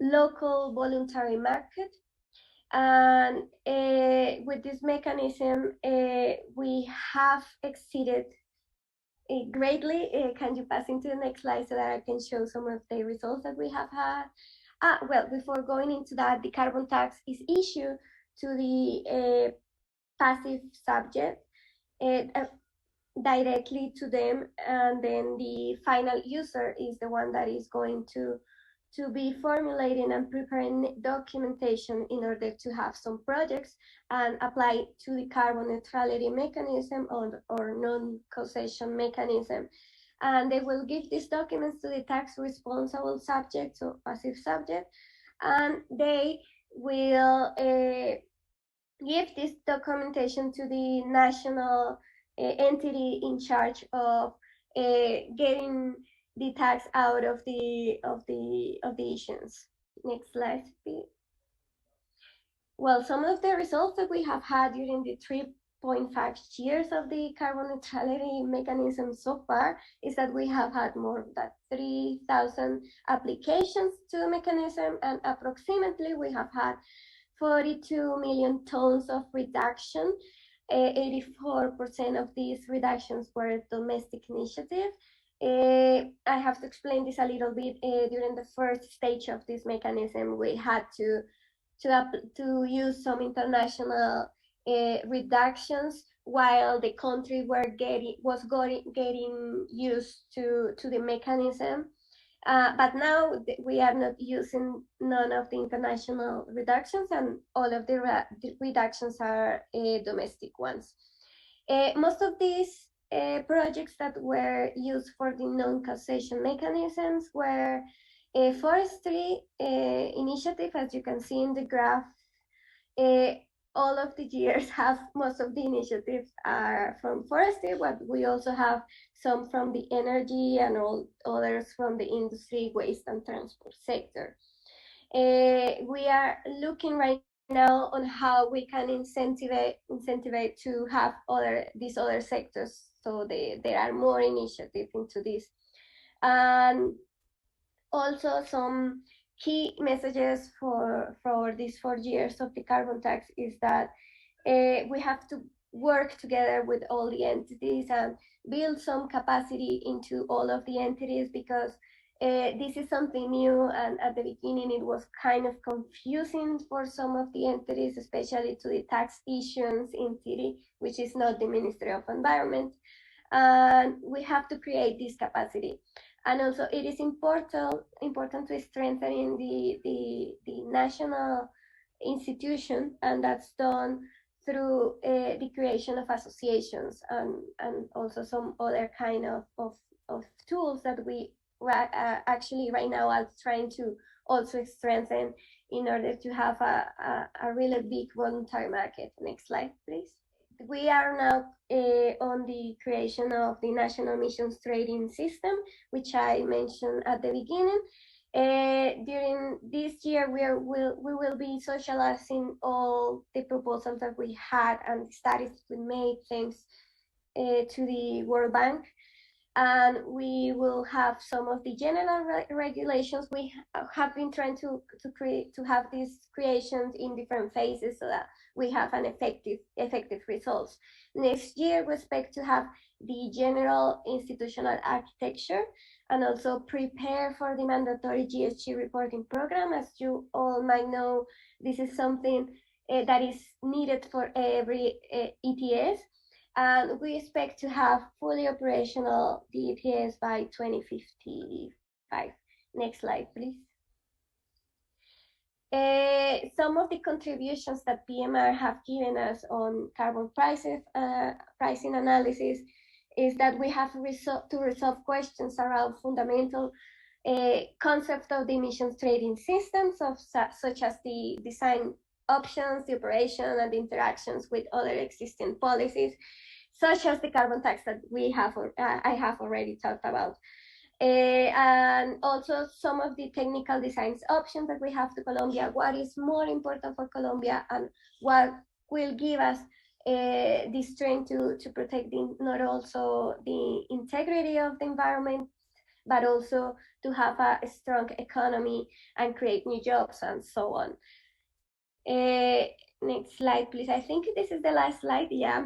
local voluntary market. And with this mechanism, we have exceeded greatly. Can you pass into the next slide so that I can show some of the results that we have had? Well, before going into that, the carbon tax is issued to the passive subject directly to them, and then the final user is the one that is going to be formulating and preparing documentation in order to have some projects and apply to the carbon neutrality mechanism or non-causation mechanism. And they will give these documents to the tax responsible subject, so passive subject, and they will give this documentation to the national entity in charge of getting the tax out of the issuance. Next slide, please. Well, some of the results that we have had during the 3.5 years of the carbon neutrality mechanism so far is that we have had more than 3,000 applications to the mechanism, and approximately we have had 42 million tons of reduction. 84% of these reductions were domestic initiative. I have to explain this a little bit. During the first stage of this mechanism, we had to use some international reductions while the country was getting used to the mechanism. But now we are not using none of the international reductions, and all of the reductions are domestic ones. Most of these projects that were used for the non-causation mechanisms were a forestry initiative. As you can see in the graph, all of the years have most of the initiatives are from forestry, but we also have some from the energy and all others from the industry, waste and transport sector. We are looking right now on how we can incentivize to have these other sectors, so there are more initiatives into this. And also some key messages for these 4 years of the carbon tax is that we have to work together with all the entities and build some capacity into all of the entities, because this is something new, and at the beginning it was kind of confusing for some of the entities, especially to the tax issuance entity, which is not the Ministry of Environment. And we have to create this capacity. And also it is important to strengthen the national institution, and that's done through the creation of associations and also some other kind of tools that we actually right now are trying to also strengthen in order to have a really big voluntary market. Next slide, please. We are now on the creation of the National Emissions Trading System, which I mentioned at the beginning. During this year, we will be socializing all the proposals that we had and the studies we made thanks to the World Bank. And we will have some of the general regulations. We have been trying to have these creations in different phases so that we have an effective results. Next year, we expect to have the general institutional architecture and also prepare for the mandatory GHG reporting program. As you all might know, this is something that is needed for every ETS. And we expect to have fully operational the ETS by 2055. Next slide, please. Some of the contributions that PMR have given us on carbon prices, pricing analysis, is that we have to resolve questions around fundamental concepts of the emissions trading systems, such as the design options, the operation, and the interactions with other existing policies, such as the carbon tax that I have already talked about. And also some of the technical designs options that we have to Colombia, what is more important for Colombia and what will give us the strength to protect not also the integrity of the environment, but also to have a strong economy and create new jobs and so on. Next slide, please. I think this is the last slide, yeah.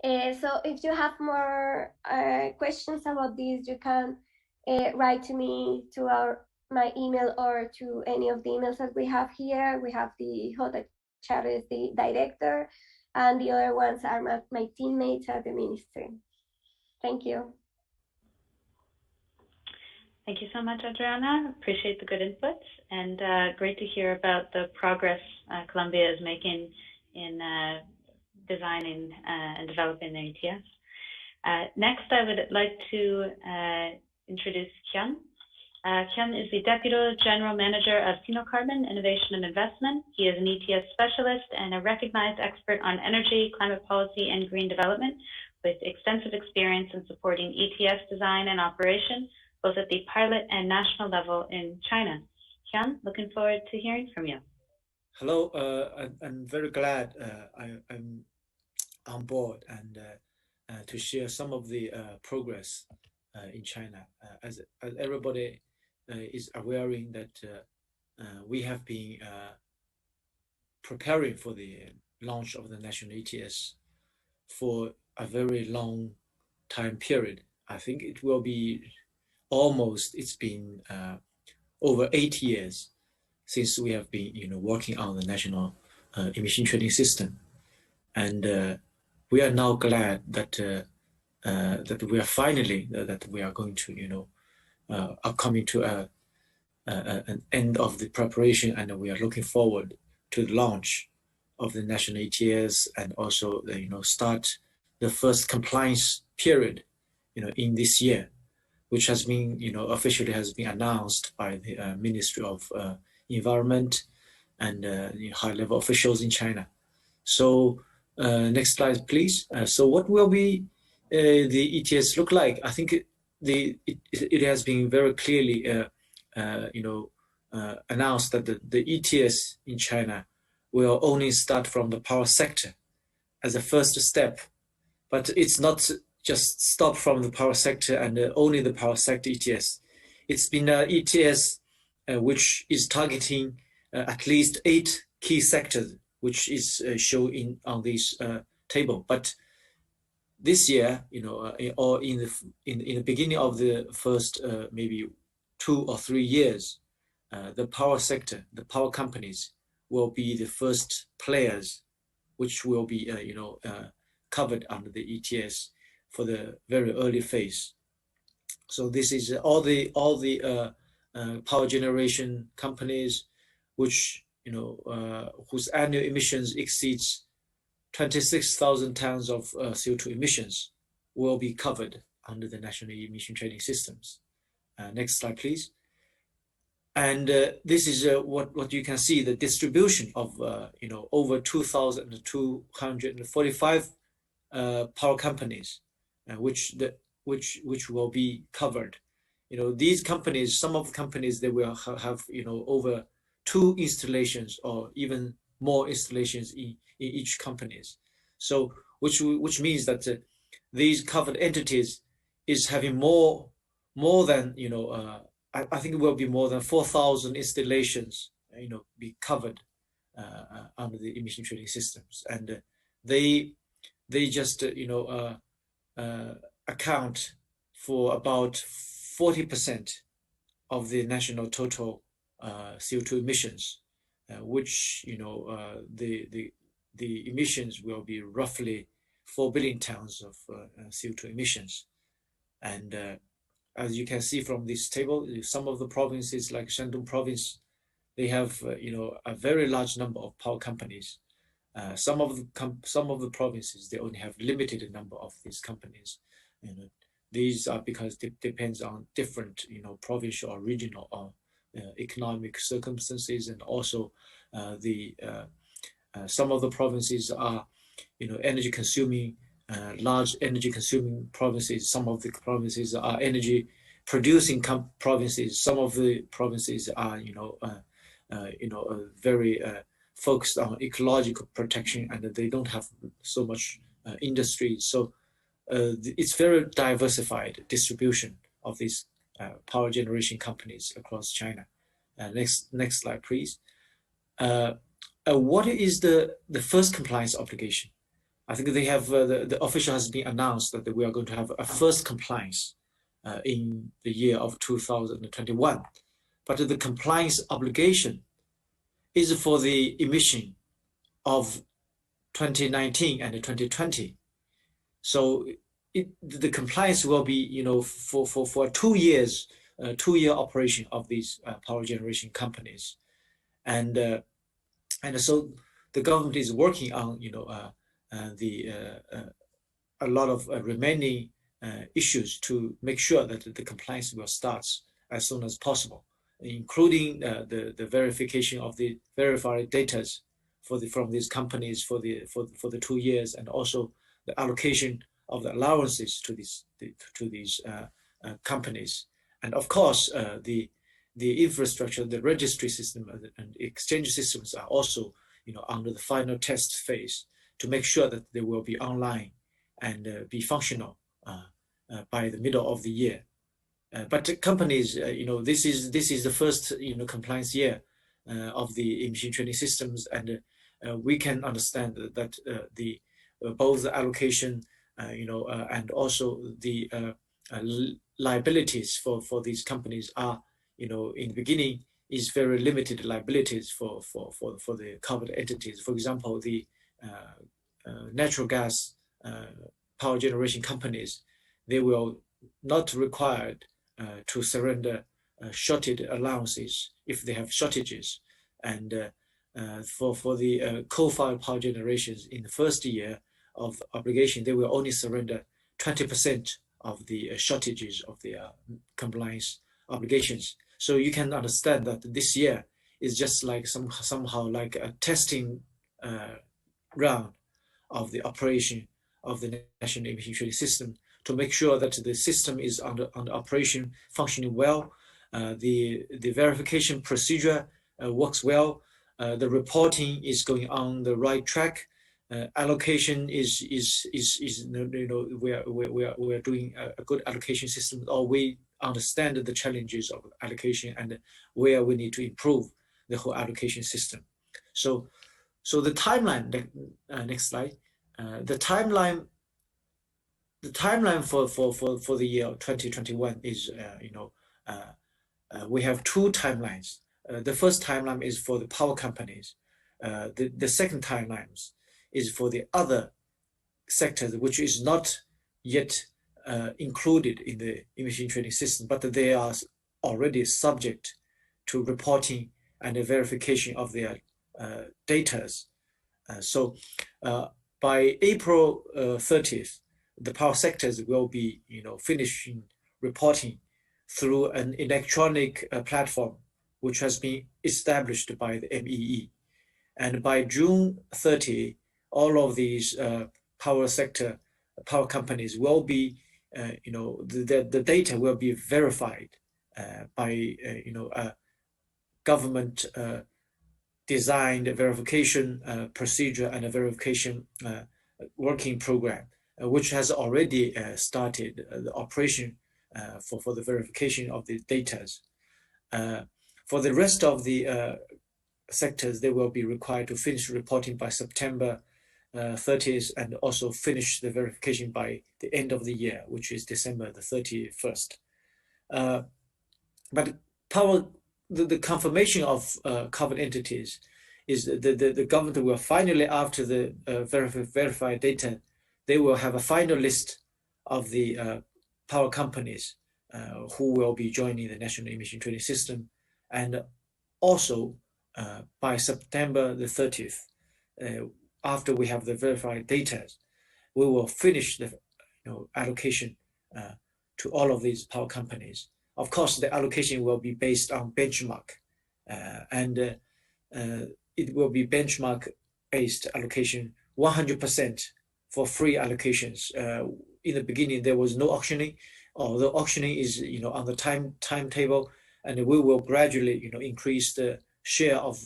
So if you have more questions about this, you can write to me to my email or to any of the emails that we have here. We have the J. Chavez, the director, and the other ones are my teammates at the ministry. Thank you. Thank you so much, Adriana. Appreciate the good inputs, and great to hear about the progress Colombia is making in designing and developing the ETS. Next, I would like to introduce Kyun. Kyun is the Deputy General Manager of Sinocarbon Innovation and Investment. He is an ETS specialist and a recognized expert on energy, climate policy, and green development, with extensive experience in supporting ETS design and operation, both at the pilot and national level in China. Hyun, looking forward to hearing from you. Hello, I'm very glad I'm on board and to share some of the progress in China. As everybody is aware that we have been preparing for the launch of the national ETS for a very long time period. I think it will be it's been over 8 years since we have been working on the national emission trading system, and we are now glad that that we are finally that we are going to are coming to an end of the preparation, and we are looking forward to the launch of the national ETS, and also start the first compliance period in this year, which has been officially has been announced by the Ministry of Environment and high-level officials in China. So next slide, please. So what will be the ETS look like? I think it has been very clearly announced that the ETS in China will only start from the power sector as a first step, but it's not just stop from the power sector and only the power sector ETS. It's been an ETS which is targeting at least 8 key sectors, which is shown on this table. But this year, or in the beginning of the first maybe 2 or 3 years, the power sector, the power companies will be the first players, which will be covered under the ETS for the very early phase. So this is all the power generation companies, which whose annual emissions exceeds 26,000 tons of CO2 emissions, will be covered under the national emission trading systems. Next slide, please. And this is what you can see, the distribution of over 2,245 power companies, which will be covered. These companies, some of the companies, they will have over 2 installations or even more installations in each companies. So which means that these covered entities is having more than I think it will be more than 4,000 installations be covered under the emission trading systems, and they just account for about 40% of the national total CO2 emissions which the emissions will be roughly 4 billion tons of CO2 emissions. And as you can see from this table, some of the provinces like Shandong province, they have a very large number of power companies. Some of the provinces, they only have limited number of these companies. These are because it depends on different provincial or regional or economic circumstances, and also some of the provinces are energy consuming, large energy consuming provinces. Some of the provinces are energy producing provinces. Some of the provinces are very focused on ecological protection, and they don't have so much industry. So it's very diversified distribution of these power generation companies across China. Next slide, please. What is the first compliance obligation? I think they have the official has been announced that we are going to have a first compliance in the year of 2021, but the compliance obligation is for the emission of 2019 and 2020. So the compliance will be for 2 years, 2-year operation of these power generation companies, and so the government is working on a lot of remaining issues to make sure that the compliance will start as soon as possible, including the verification of the verified data from these companies for the 2 years, and also the allocation of the allowances to these companies, and of course the infrastructure, the registry system and exchange systems are also under the final test phase to make sure that they will be online and be functional by the middle of the year. But companies, this is the first compliance year of the emission trading systems, and we can understand that both the allocation, and also the liabilities for these companies are, in the beginning, is very limited liabilities for the covered entities. For example, the natural gas power generation companies, they will not required to surrender shorted allowances if they have shortages. And for the coal-fired power generations in the first year of obligation, they will only surrender 20% of the shortages of their compliance obligations. So you can understand that this year is just like somehow like a testing round of the operation of the national emission trading system to make sure that the system is under operation, functioning well. The verification procedure works well. The reporting is going on the right track. Allocation is we're doing a good allocation system, or we understand the challenges of allocation and where we need to improve the whole allocation system. So the timeline, next slide. The timeline for the year 2021 is we have 2 timelines. The first timeline is for the power companies. The second timeline is for the other sectors, which is not yet included in the emission trading system, but they are already subject to reporting and the verification of their data. So by April 30th, the power sectors will be finishing reporting through an electronic platform which has been established by the MEE. And by June 30, all of these power companies will be, the data will be verified by a government designed verification procedure and a verification working program, which has already started the operation for the verification of the data. For the rest of the sectors, they will be required to finish reporting by September 30th, and also finish the verification by the end of the year, which is December the 31st. But the confirmation of covered entities is the government will finally, after the verified data, they will have a final list of the power companies who will be joining the national emission trading system. And also by September the 30th, after we have the verified data, we will finish the allocation to all of these power companies. Of course, the allocation will be based on benchmark, and it will be benchmark-based allocation, 100% for free allocations. In the beginning, there was no auctioning, although auctioning is on the timetable, and we will gradually increase the share of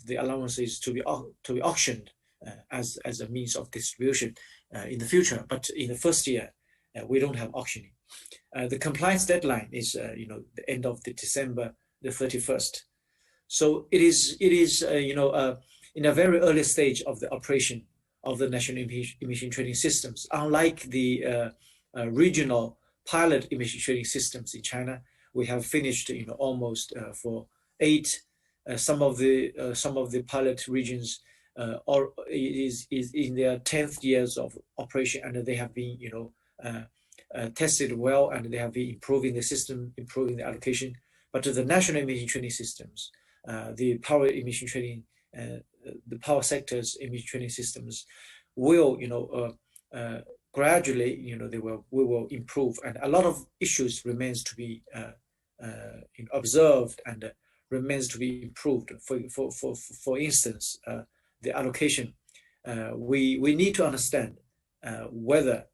the allowances to be auctioned as a means of distribution in the future. But in the first year, we don't have auctioning. The compliance deadline is the end of December the 31st. So it is in a very early stage of the operation of the national emission trading systems. Unlike the regional pilot emission trading systems in China, we have finished almost for 8. Some of the pilot regions is in their 10th years of operation, and they have been tested well, and they have been improving the system, improving the allocation. But to the national emission trading systems, the power emission trading, the power sector's emission trading systems will gradually we will improve, and a lot of issues remains to be observed and remains to be improved. For instance, the allocation, we need to understand whether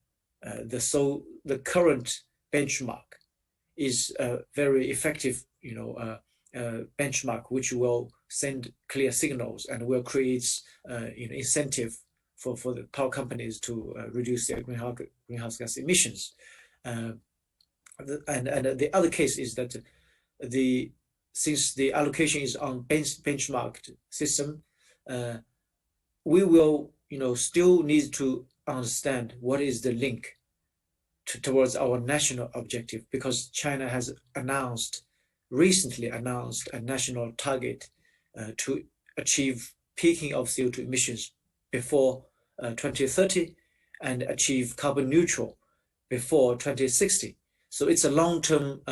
the current benchmark is a very effective benchmark which will send clear signals and will create incentive for the power companies to reduce their greenhouse gas emissions. And the other case is that since the allocation is on benchmarked system, we will still need to understand what is the link towards our national objective, because China has recently announced a national target to achieve peaking of CO2 emissions before 2030 and achieve carbon neutral before 2060. So it's a long-term.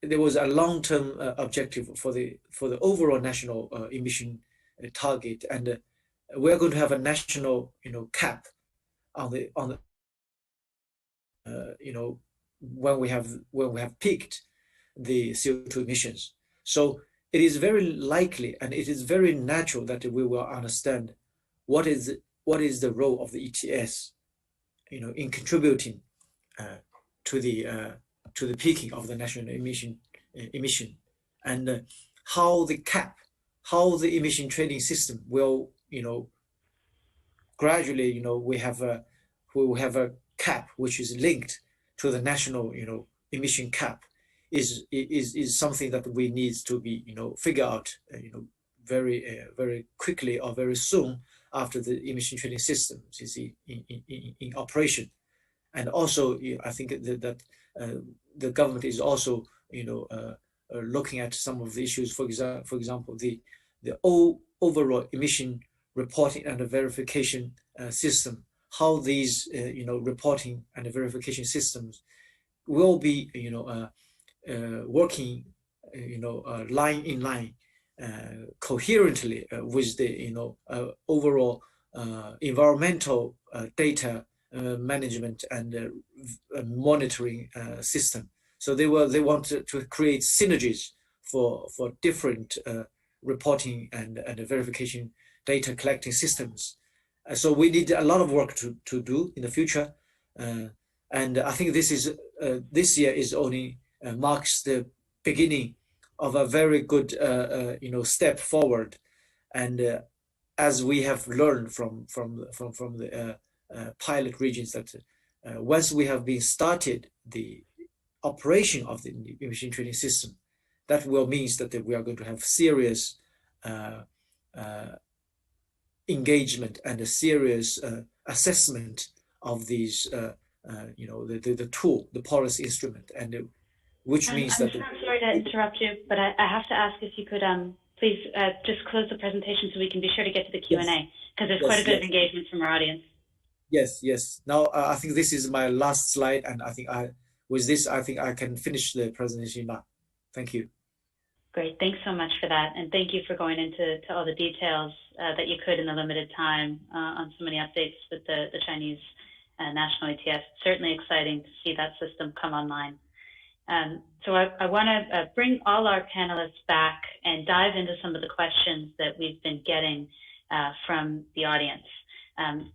There was a long-term objective for the overall national emission target, and we're going to have a national cap on the when we have peaked the CO2 emissions. So it is very likely and it is very natural that we will understand what is the role of the ETS in contributing to the peaking of the national emission, and how the emission trading system will gradually we will have a cap which is linked to the national emission cap is something that we need to be figure out very quickly or very soon after the emission trading system is in operation. And also I think that the government is also looking at some of the issues. For example, the overall emission reporting and verification system, how these reporting and verification systems will be working line in line coherently with the overall environmental data management and monitoring system. So they want to create synergies for different reporting and verification data collecting systems. So we need a lot of work to do in the future, and I think this year is only marks the beginning of a very good step forward. And as we have learned from the pilot regions, that once we have been started the operation of the emission trading system, that will means that we are going to have serious engagement and a serious assessment of these the tool, the policy instrument, and which means that. I'm sorry to interrupt you, but I have to ask if you could please just close the presentation so we can be sure to get to the Q&A, because there's quite a bit of engagement from our audience. Yes. Now I think this is my last slide, and I think with this I think I can finish the presentation now. Thank you. Great, thanks so much for that, and thank you for going into all the details that you could in the limited time on so many updates with the Chinese national ETS. Certainly exciting to see that system come online. So I want to bring all our panelists back and dive into some of the questions that we've been getting from the audience.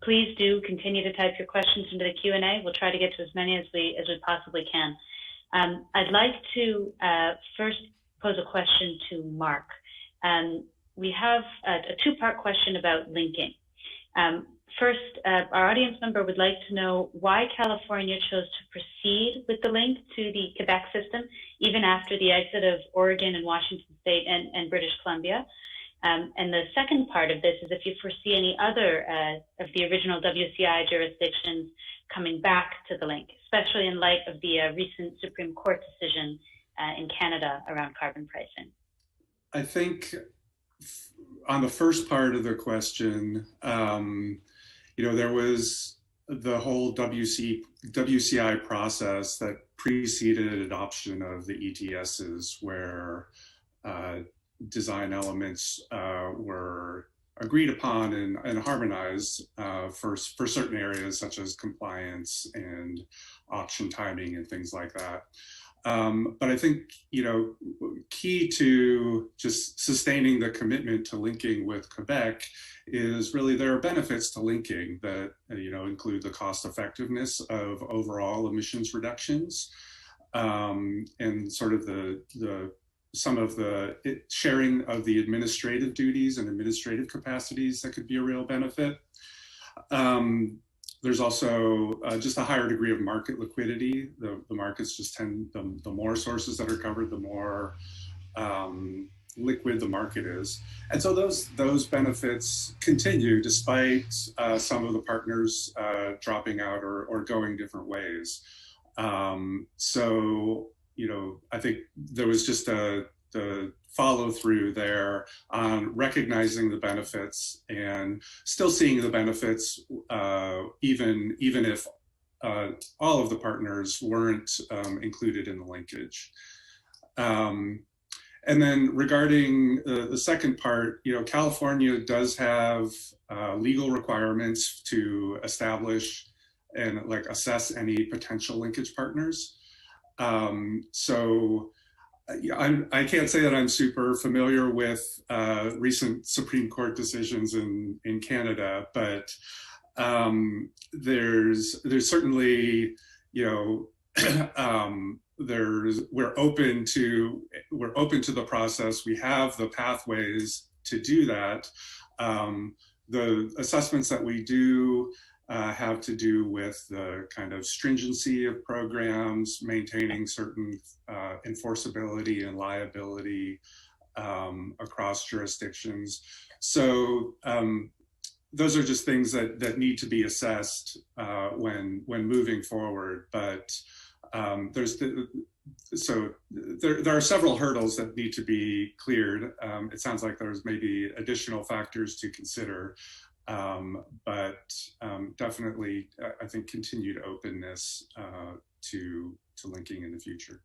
Please do continue to type your questions into the Q&A. We'll try to get to as many as we possibly can. I'd like to first pose a question to Mark. We have a two-part question about linking. First, our audience member would like to know why California chose to proceed with the link to the Quebec system, even after the exit of Oregon and Washington State and British Columbia. And the second part of this is if you foresee any other of the original WCI jurisdictions coming back to the link, especially in light of the recent Supreme Court decision in Canada around carbon pricing. I think on the first part of the question, there was the whole WCI process that preceded adoption of the ETSs, where design elements were agreed upon and harmonized for certain areas such as compliance and auction timing and things like that. But I think, key to just sustaining the commitment to linking with Quebec is really there are benefits to linking that, include the cost effectiveness of overall emissions reductions and sort of some of the sharing of the administrative duties and administrative capacities that could be a real benefit. There's also just a higher degree of market liquidity. The markets just tend, the more sources that are covered, the more liquid the market is. And so those benefits continue despite some of the partners dropping out or going different ways. So, I think there was just the follow through there on recognizing the benefits and still seeing the benefits, even if all of the partners weren't included in the linkage. And then regarding the second part, California does have legal requirements to establish and assess any potential linkage partners. So I can't say that I'm super familiar with recent Supreme Court decisions in Canada, but there's certainly, we're open to the process. We have the pathways to do that. The assessments that we do have to do with the kind of stringency of programs, maintaining certain enforceability and liability across jurisdictions. So those are just things that need to be assessed when moving forward. But there are several hurdles that need to be cleared. It sounds like there's maybe additional factors to consider. But definitely, I think continued openness to linking in the future.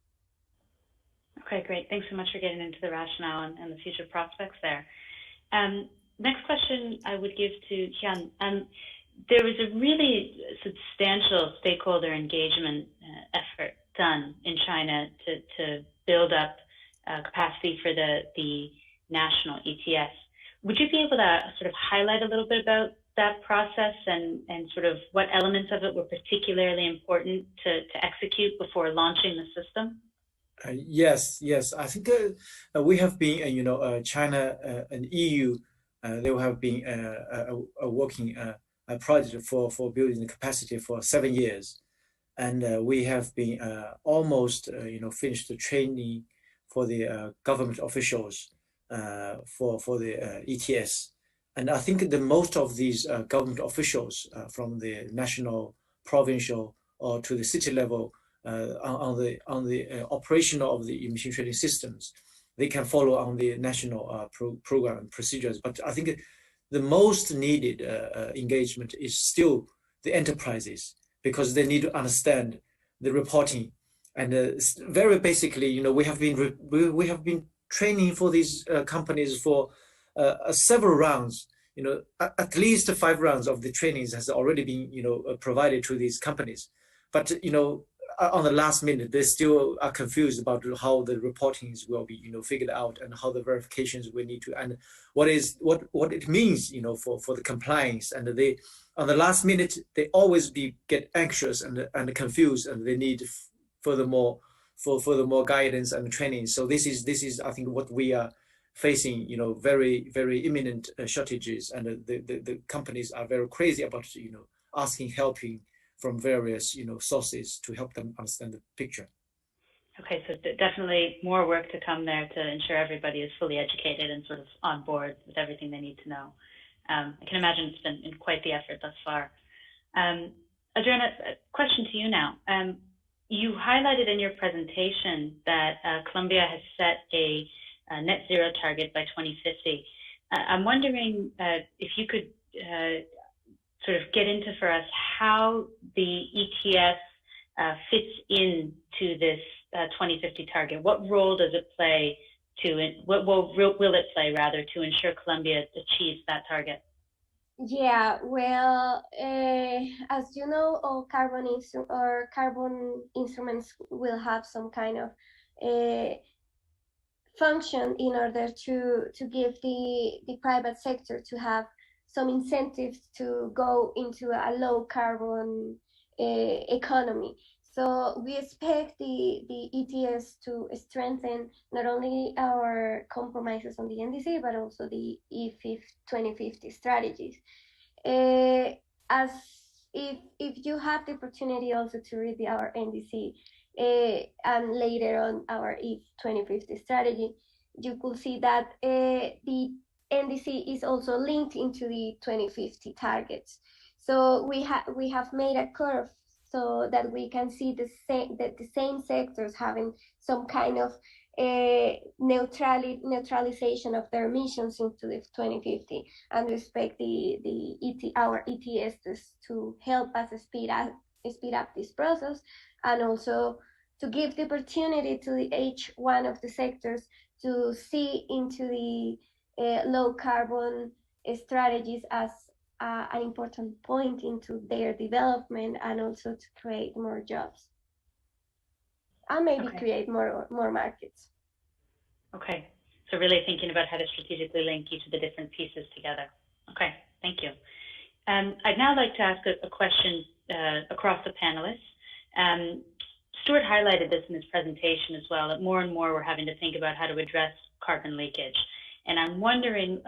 Okay, great. Thanks so much for getting into the rationale and the future prospects there. Next question I would give to Hyun. There was a really substantial stakeholder engagement effort done in China to build up capacity for the national ETS. Would you be able to sort of highlight a little bit about that process and sort of what elements of it were particularly important to execute before launching the system? Yes. I think we have been, China and EU, they have been working a project for building the capacity for 7 years. And we have been almost, finished the training for the government officials for the ETS. And I think the most of these government officials from the national, provincial, or to the city level on the operation of the emission trading systems, they can follow on the national program and procedures. But I think the most needed engagement is still the enterprises, because they need to understand the reporting. And very basically, we have been training for these companies for several rounds. At least 5 rounds of the trainings has already been provided to these companies. But on the last minute, they still are confused about how the reportings will be figured out, and how the verifications we need to, and what it means for the compliance. And they, on the last minute, they always get anxious and confused, and they need furthermore guidance and training. So this is I think what we are facing, very, very imminent shortages, and the companies are very crazy about asking helping from various sources to help them understand the picture. Okay, so definitely more work to come there to ensure everybody is fully educated and sort of on board with everything they need to know. I can imagine it's been quite the effort thus far. Adriana, a question to you now. You highlighted in your presentation that Colombia has set a net zero target by 2050. I'm wondering if you could sort of get into for us how the ETS fits into this 2050 target. What role does it play what will it play rather to ensure Colombia achieves that target? Yeah, well, as you know, all carbon instruments will have some kind of function in order to give the private sector to have some incentives to go into a low carbon economy. So we expect the ETS to strengthen not only our compromises on the NDC, but also the 2050 strategies. As if you have the opportunity also to read our NDC and later on our 2050 strategy, you could see that the NDC is also linked into the 2050 targets. So we have made a curve so that we can see the same sectors having some kind of neutralization of their emissions into the 2050, and we expect our ETSs to help us speed up this process, and also to give the opportunity to each one of the sectors to see into the low carbon strategies as an important point into their development, and also to create more jobs and maybe create more markets. Okay, so really thinking about how to strategically link each of the different pieces together. Okay, thank you. I'd now like to ask a question across the panelists. Stuart highlighted this in his presentation as well, that more and more we're having to think about how to address carbon leakage. And I'm wondering,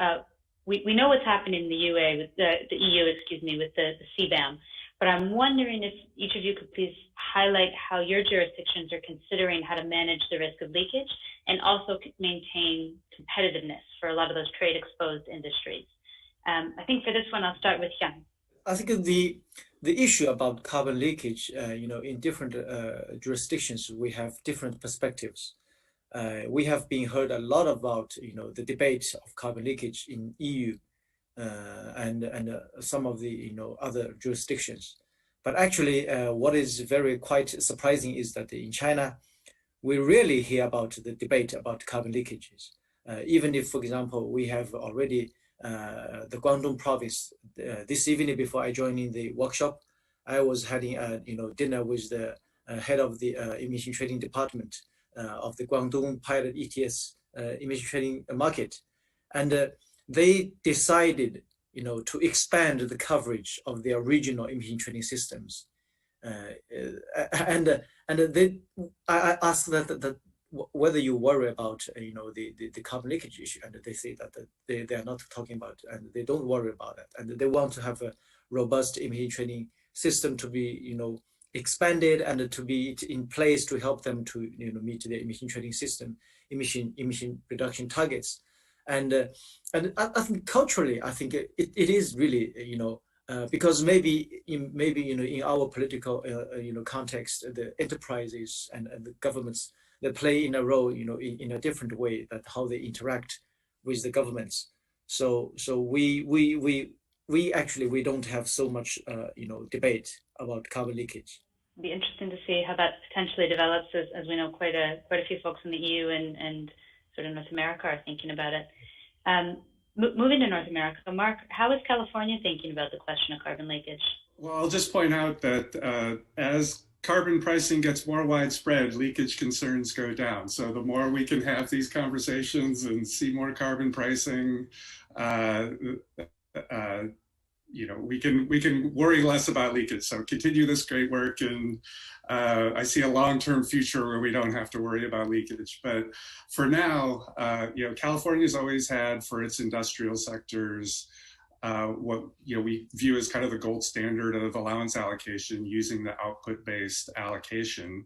we know what's happening in the EU, with the CBAM, but I'm wondering if each of you could please highlight how your jurisdictions are considering how to manage the risk of leakage and also maintain competitiveness for a lot of those trade exposed industries. I think for this one, I'll start with Hyang. I think the issue about carbon leakage, in different jurisdictions, we have different perspectives. We have been heard a lot about, the debate of carbon leakage in EU and some of the, other jurisdictions. But actually, what is quite surprising is that in China, we rarely hear about the debate about carbon leakages. Even if, for example, we have already the Guangdong province. This evening, before I joined in the workshop, I was having dinner with the head of the emission trading department of the Guangdong pilot ETS emission trading market, and they decided, to expand the coverage of their regional emission trading systems. I asked that whether you worry about the carbon leakage issue, and they say that they are not talking about it, and they don't worry about it, and they want to have a robust emission trading system to be expanded and to be in place to help them to meet the emission trading system emission reduction targets. And I think culturally, I think it is really because maybe in our political context, the enterprises and the governments, they play in a role, in a different way, that how they interact with the governments. So we actually, we don't have so much debate about carbon leakage. It'd be interesting to see how that potentially develops, as we know quite a few folks in the EU and sort of North America are thinking about it. Moving to North America, Mark, how is California thinking about the question of carbon leakage? Well, I'll just point out that as carbon pricing gets more widespread, leakage concerns go down. So the more we can have these conversations and see more carbon pricing, we can worry less about leakage. So continue this great work, and I see a long-term future where we don't have to worry about leakage. But for now, California's always had, for its industrial sectors, what we view as kind of the gold standard of allowance allocation, using the output-based allocation.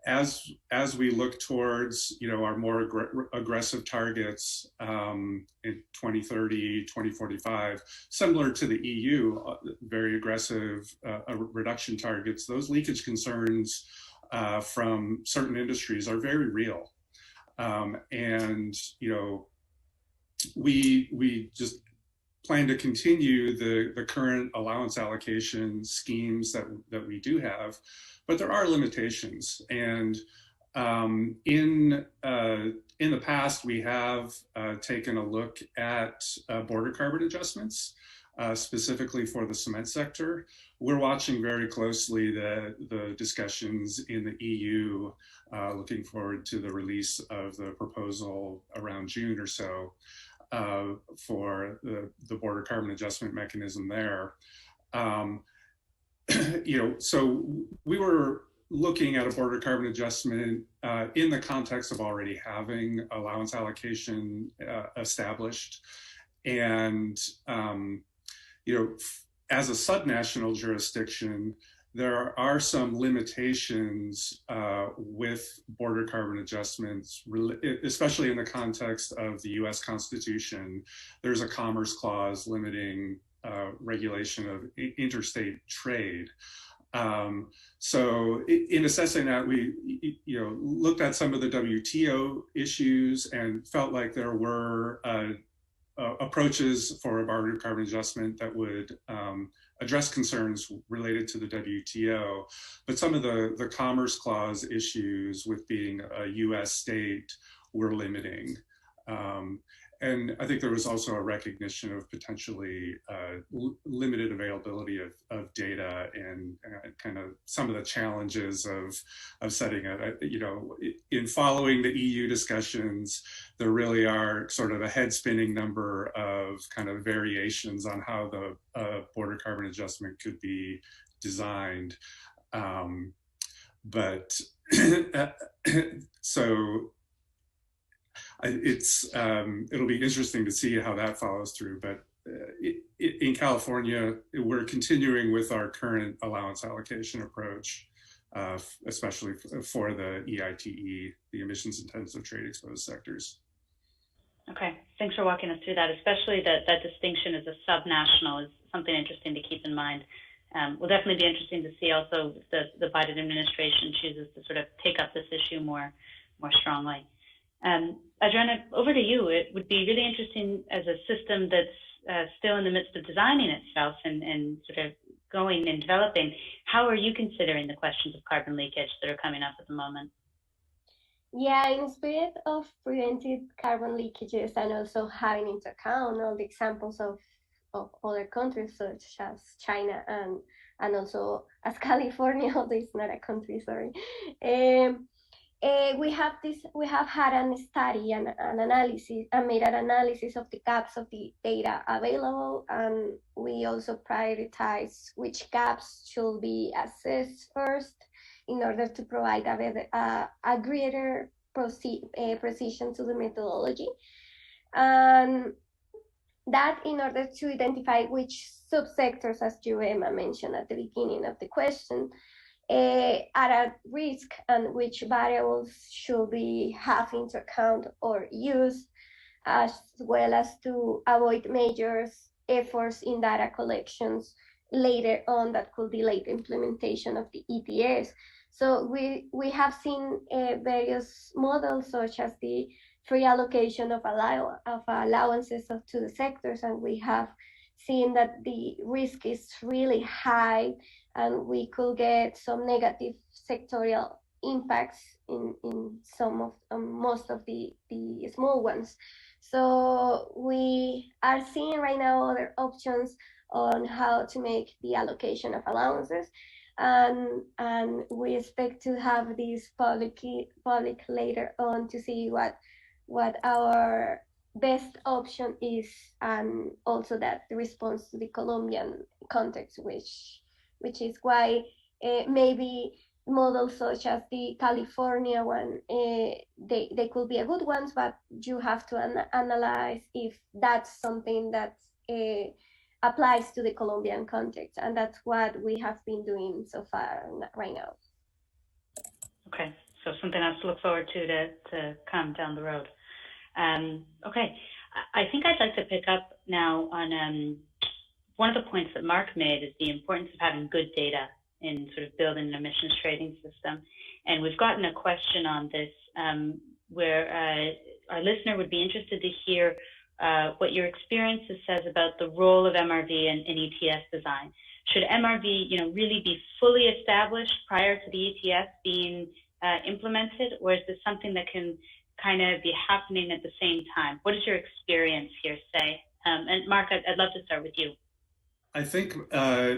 As we look towards our more aggressive targets in 2030, 2045, similar to the EU, very aggressive reduction targets, those leakage concerns from certain industries are very real. And we just plan to continue the current allowance allocation schemes that we do have, but there are limitations. And in the past, we have taken a look at border carbon adjustments, specifically for the cement sector. We're watching very closely the discussions in the EU, looking forward to the release of the proposal around June or so for the border carbon adjustment mechanism there. So we were looking at a border carbon adjustment in the context of already having allowance allocation established. And, as a subnational jurisdiction, there are some limitations with border carbon adjustments, especially in the context of the US Constitution. There's a commerce clause limiting regulation of interstate trade. So in assessing that, we looked at some of the WTO issues and felt like there were approaches for a border carbon adjustment that would address concerns related to the WTO, but some of the Commerce Clause issues with being a US state were limiting. And I think there was also a recognition of potentially limited availability of data and kind of some of the challenges of setting in following the EU discussions, there really are sort of a head spinning number of kind of variations on how the border carbon adjustment could be designed. But so it'll be interesting to see how that follows through. But in California, we're continuing with our current allowance allocation approach, especially for the EITE, the emissions intensive trade exposed sectors. Okay, thanks for walking us through that, especially that distinction as a subnational is something interesting to keep in mind. Will definitely be interesting to see also if the Biden administration chooses to sort of take up this issue more strongly. Adriana, over to you. It would be really interesting as a system that's still in the midst of designing itself and sort of going and developing. How are you considering the questions of carbon leakage that are coming up at the moment? Yeah, in spirit of preventing carbon leakages and also having into account all the examples of other countries such as China and also as California, although it's not a country, sorry. We have had a study and an analysis and made an analysis of the gaps of the data available, and we also prioritize which gaps should be assessed first in order to provide a greater precision to the methodology, and that in order to identify which subsectors, as you, Emma, mentioned at the beginning of the question, are at risk and which variables should be have into account or used, as well as to avoid major efforts in data collections later on that could delay the implementation of the ETS. So we have seen various models such as the free allocation of allowances to the sectors, and we have seen that the risk is really high, and we could get some negative sectorial impacts in some of most of the small ones. So we are seeing right now other options on how to make the allocation of allowances, and we expect to have this public later on to see what our best option is, and also that the response to the Colombian context, which is why maybe models such as the California one, they could be a good ones, but you have to analyze if that's something that applies to the Colombian context, and that's what we have been doing so far right now. Okay, so something else to look forward to come down the road. Okay, I think I'd like to pick up now on one of the points that Mark made is the importance of having good data in sort of building an emissions trading system. And we've gotten a question on this where our listener would be interested to hear what your experience says about the role of MRV in ETS design. Should MRV, really be fully established prior to the ETS being implemented, or is this something that can kind of be happening at the same time? What does your experience here say? And Mark, I'd love to start with you. I think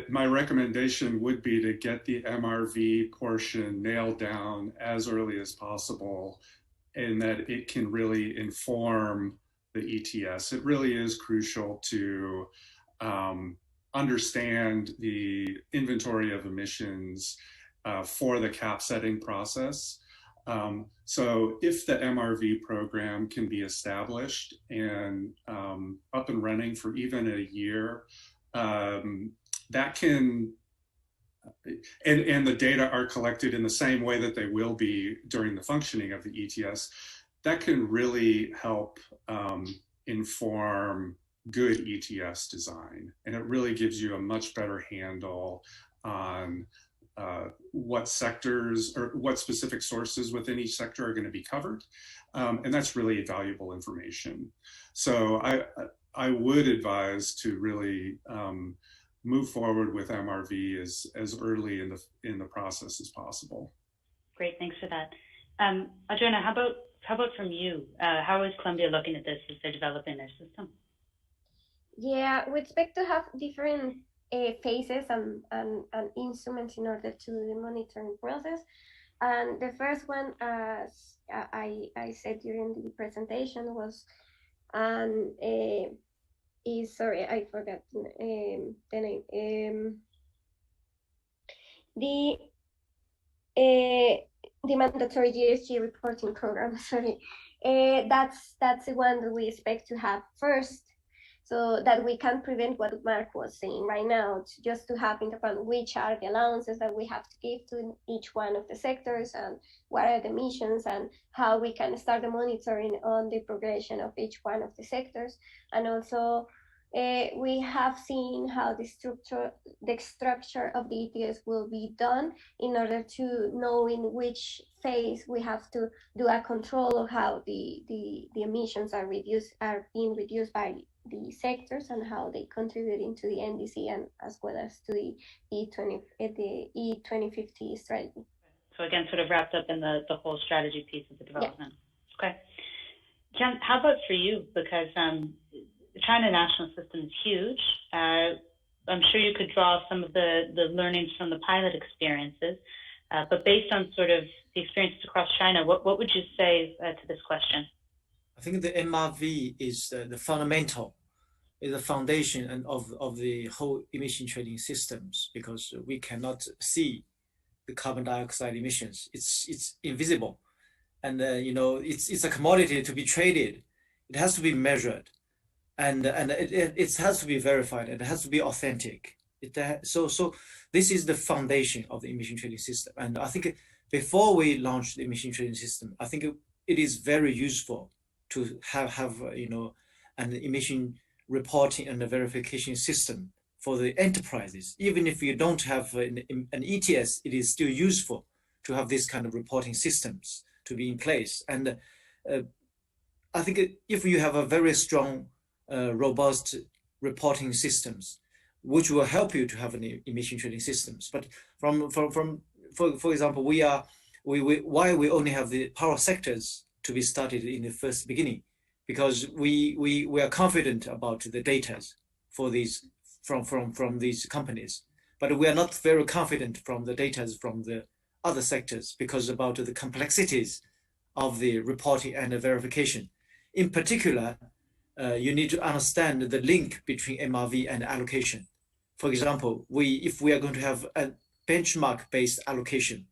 my recommendation would be to get the MRV portion nailed down as early as possible, and that it can really inform the ETS. It really is crucial to understand the inventory of emissions for the cap setting process. So if the MRV program can be established and up and running for even a year, that can, and the data are collected in the same way that they will be during the functioning of the ETS, that can really help inform good ETS design. And it really gives you a much better handle on what sectors or what specific sources within each sector are going to be covered. And that's really valuable information. So I would advise to really move forward with MRV as early in the process as possible. Great, thanks for that. Adriana, how about from you? How is Colombia looking at this as they're developing their system? Yeah, we expect to have different phases and instruments in order to do the monitoring process. And the first one, as I said during the presentation, was sorry, I forgot the name. The mandatory GHG reporting program. Sorry, that's the one that we expect to have first, so that we can prevent what Mark was saying right now, just to have in the front which are the allowances that we have to give to each one of the sectors, and what are the emissions, and how we can start the monitoring on the progression of each one of the sectors. And also we have seen how the structure of the ETS will be done in order to know in which phase we have to do a control of how the emissions are being reduced by the sectors, and how they contribute into the NDC, and as well as to the E2050 strategy. So again, sort of wrapped up in the whole strategy piece of the development. Yeah. Okay. Jen, how about for you? Because the China national system is huge. I'm sure you could draw some of the learnings from the pilot experiences, but based on sort of the experiences across China, what would you say to this question? I think the MRV is the fundamental, is the foundation of the whole emission trading systems, because we cannot see the carbon dioxide emissions. It's invisible, and it's a commodity to be traded. It has to be measured, and it has to be verified, and it has to be authentic. So this is the foundation of the emission trading system. And I think before we launch the emission trading system, I think it is very useful to have an emission reporting and a verification system for the enterprises. Even if you don't have an ETS, it is still useful to have this kind of reporting systems to be in place. And I think if you have a very strong, robust reporting systems, which will help you to have an emission trading systems. But for example, why we only have the power sectors to be studied in the first beginning, because we are confident about the data for these from these companies, but we are not very confident from the data from the other sectors because about the complexities of the reporting and the verification. In particular, you need to understand the link between MRV and allocation. For example, if we are going to have a benchmark-based allocation,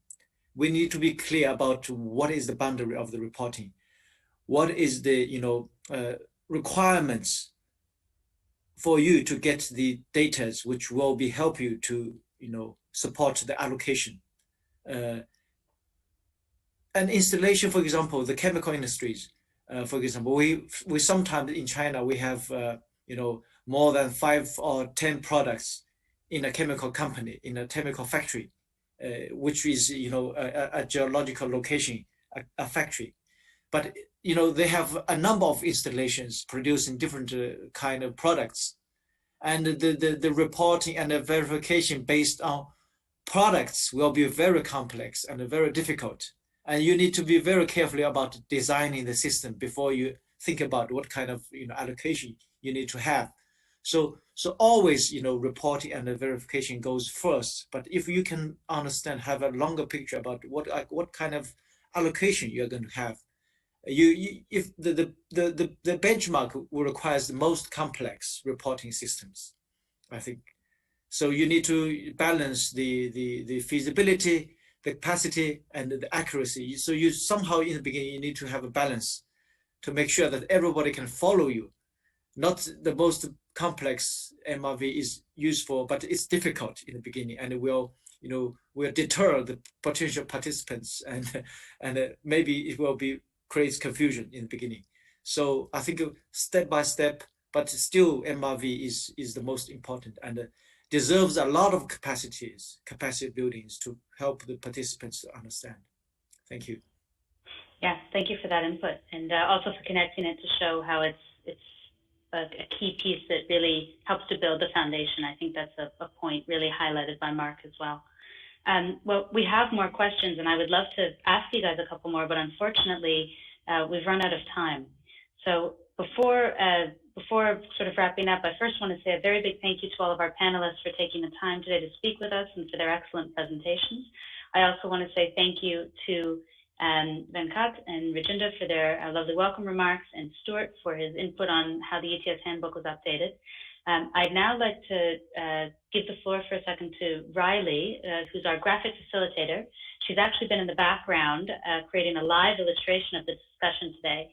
we need to be clear about what is the boundary of the reporting, what is the requirements for you to get the data which will be help you to support the allocation. And installation, for example, the chemical industries. For example, we sometimes in China we have more than 5 or 10 products in a chemical company, in a chemical factory, which is a geological location, a factory. But they have a number of installations producing different kind of products, and the reporting and the verification based on products will be very complex and very difficult. And you need to be very carefully about designing the system before you think about what kind of allocation you need to have. So always reporting and the verification goes first. But if you can understand, have a longer picture about what kind of allocation you're going to have, if the benchmark will requires the most complex reporting systems, I think. So you need to balance the feasibility, the capacity, and the accuracy. So you somehow in the beginning you need to have a balance to make sure that everybody can follow you. Not the most complex MRV is useful, but it's difficult in the beginning, and it will deter the potential participants, and maybe it will creates confusion in the beginning. So I think step by step, but still MRV is the most important and deserves a lot of capacity buildings to help the participants to understand. Thank you. Yeah, thank you for that input, and also for connecting it to show how it's a key piece that really helps to build the foundation. I think that's a point really highlighted by Mark as well. Well, we have more questions, and I would love to ask you guys a couple more, but unfortunately, we've run out of time. So before sort of wrapping up, I first want to say a very big thank you to all of our panelists for taking the time today to speak with us and for their excellent presentations. I also want to say thank you to Venkat and Rajendra for their lovely welcome remarks, and Stuart for his input on how the ETS Handbook was updated. I'd now like to give the floor for a second to Riley, who's our graphic facilitator. She's actually been in the background creating a live illustration of the discussion today.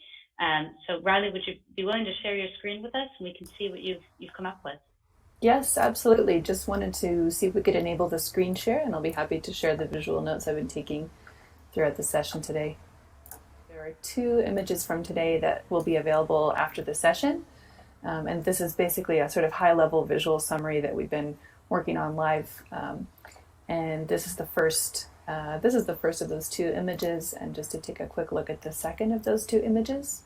So Riley, would you be willing to share your screen with us and we can see what you've come up with? Yes, absolutely. Just wanted to see if we could enable the screen share, and I'll be happy to share the visual notes I've been taking throughout the session today. There are 2 images from today that will be available after the session. And this is basically a sort of high-level visual summary that we've been working on live. And this is the first of those 2 images. And just to take a quick look at the second of those 2 images.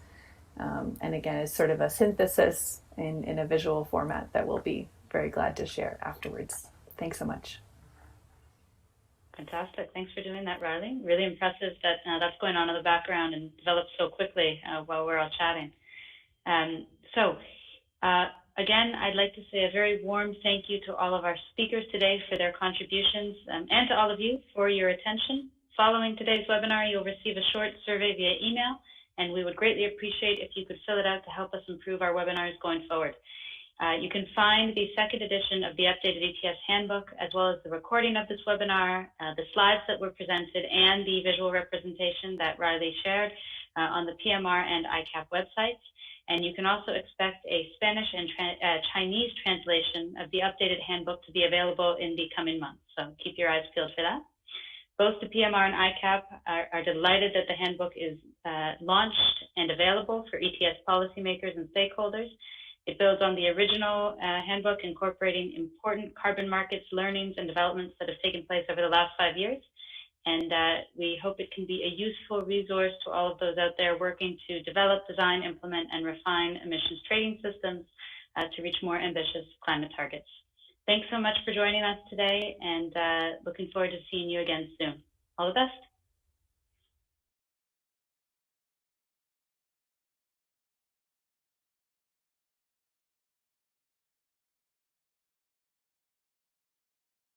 And again, it's sort of a synthesis in a visual format that we'll be very glad to share afterwards. Thanks so much. Fantastic. Thanks for doing that, Riley. Really impressive that that's going on in the background and developed so quickly while we're all chatting. Again, I'd like to say a very warm thank you to all of our speakers today for their contributions, and to all of you for your attention. Following today's webinar, you'll receive a short survey via email, and we would greatly appreciate if you could fill it out to help us improve our webinars going forward. You can find the 2nd edition of the updated ETS Handbook, as well as the recording of this webinar, the slides that were presented, and the visual representation that Riley shared on the PMR and ICAP websites. And you can also expect a Spanish and Chinese translation of the updated handbook to be available in the coming months. So keep your eyes peeled for that. Both the PMR and ICAP are delighted that the handbook is launched and available for ETS policymakers and stakeholders. It builds on the original handbook, incorporating important carbon markets learnings and developments that have taken place over the last 5 years. And we hope it can be a useful resource to all of those out there working to develop, design, implement, and refine emissions trading systems to reach more ambitious climate targets. Thanks so much for joining us today, and looking forward to seeing you again soon. All the best.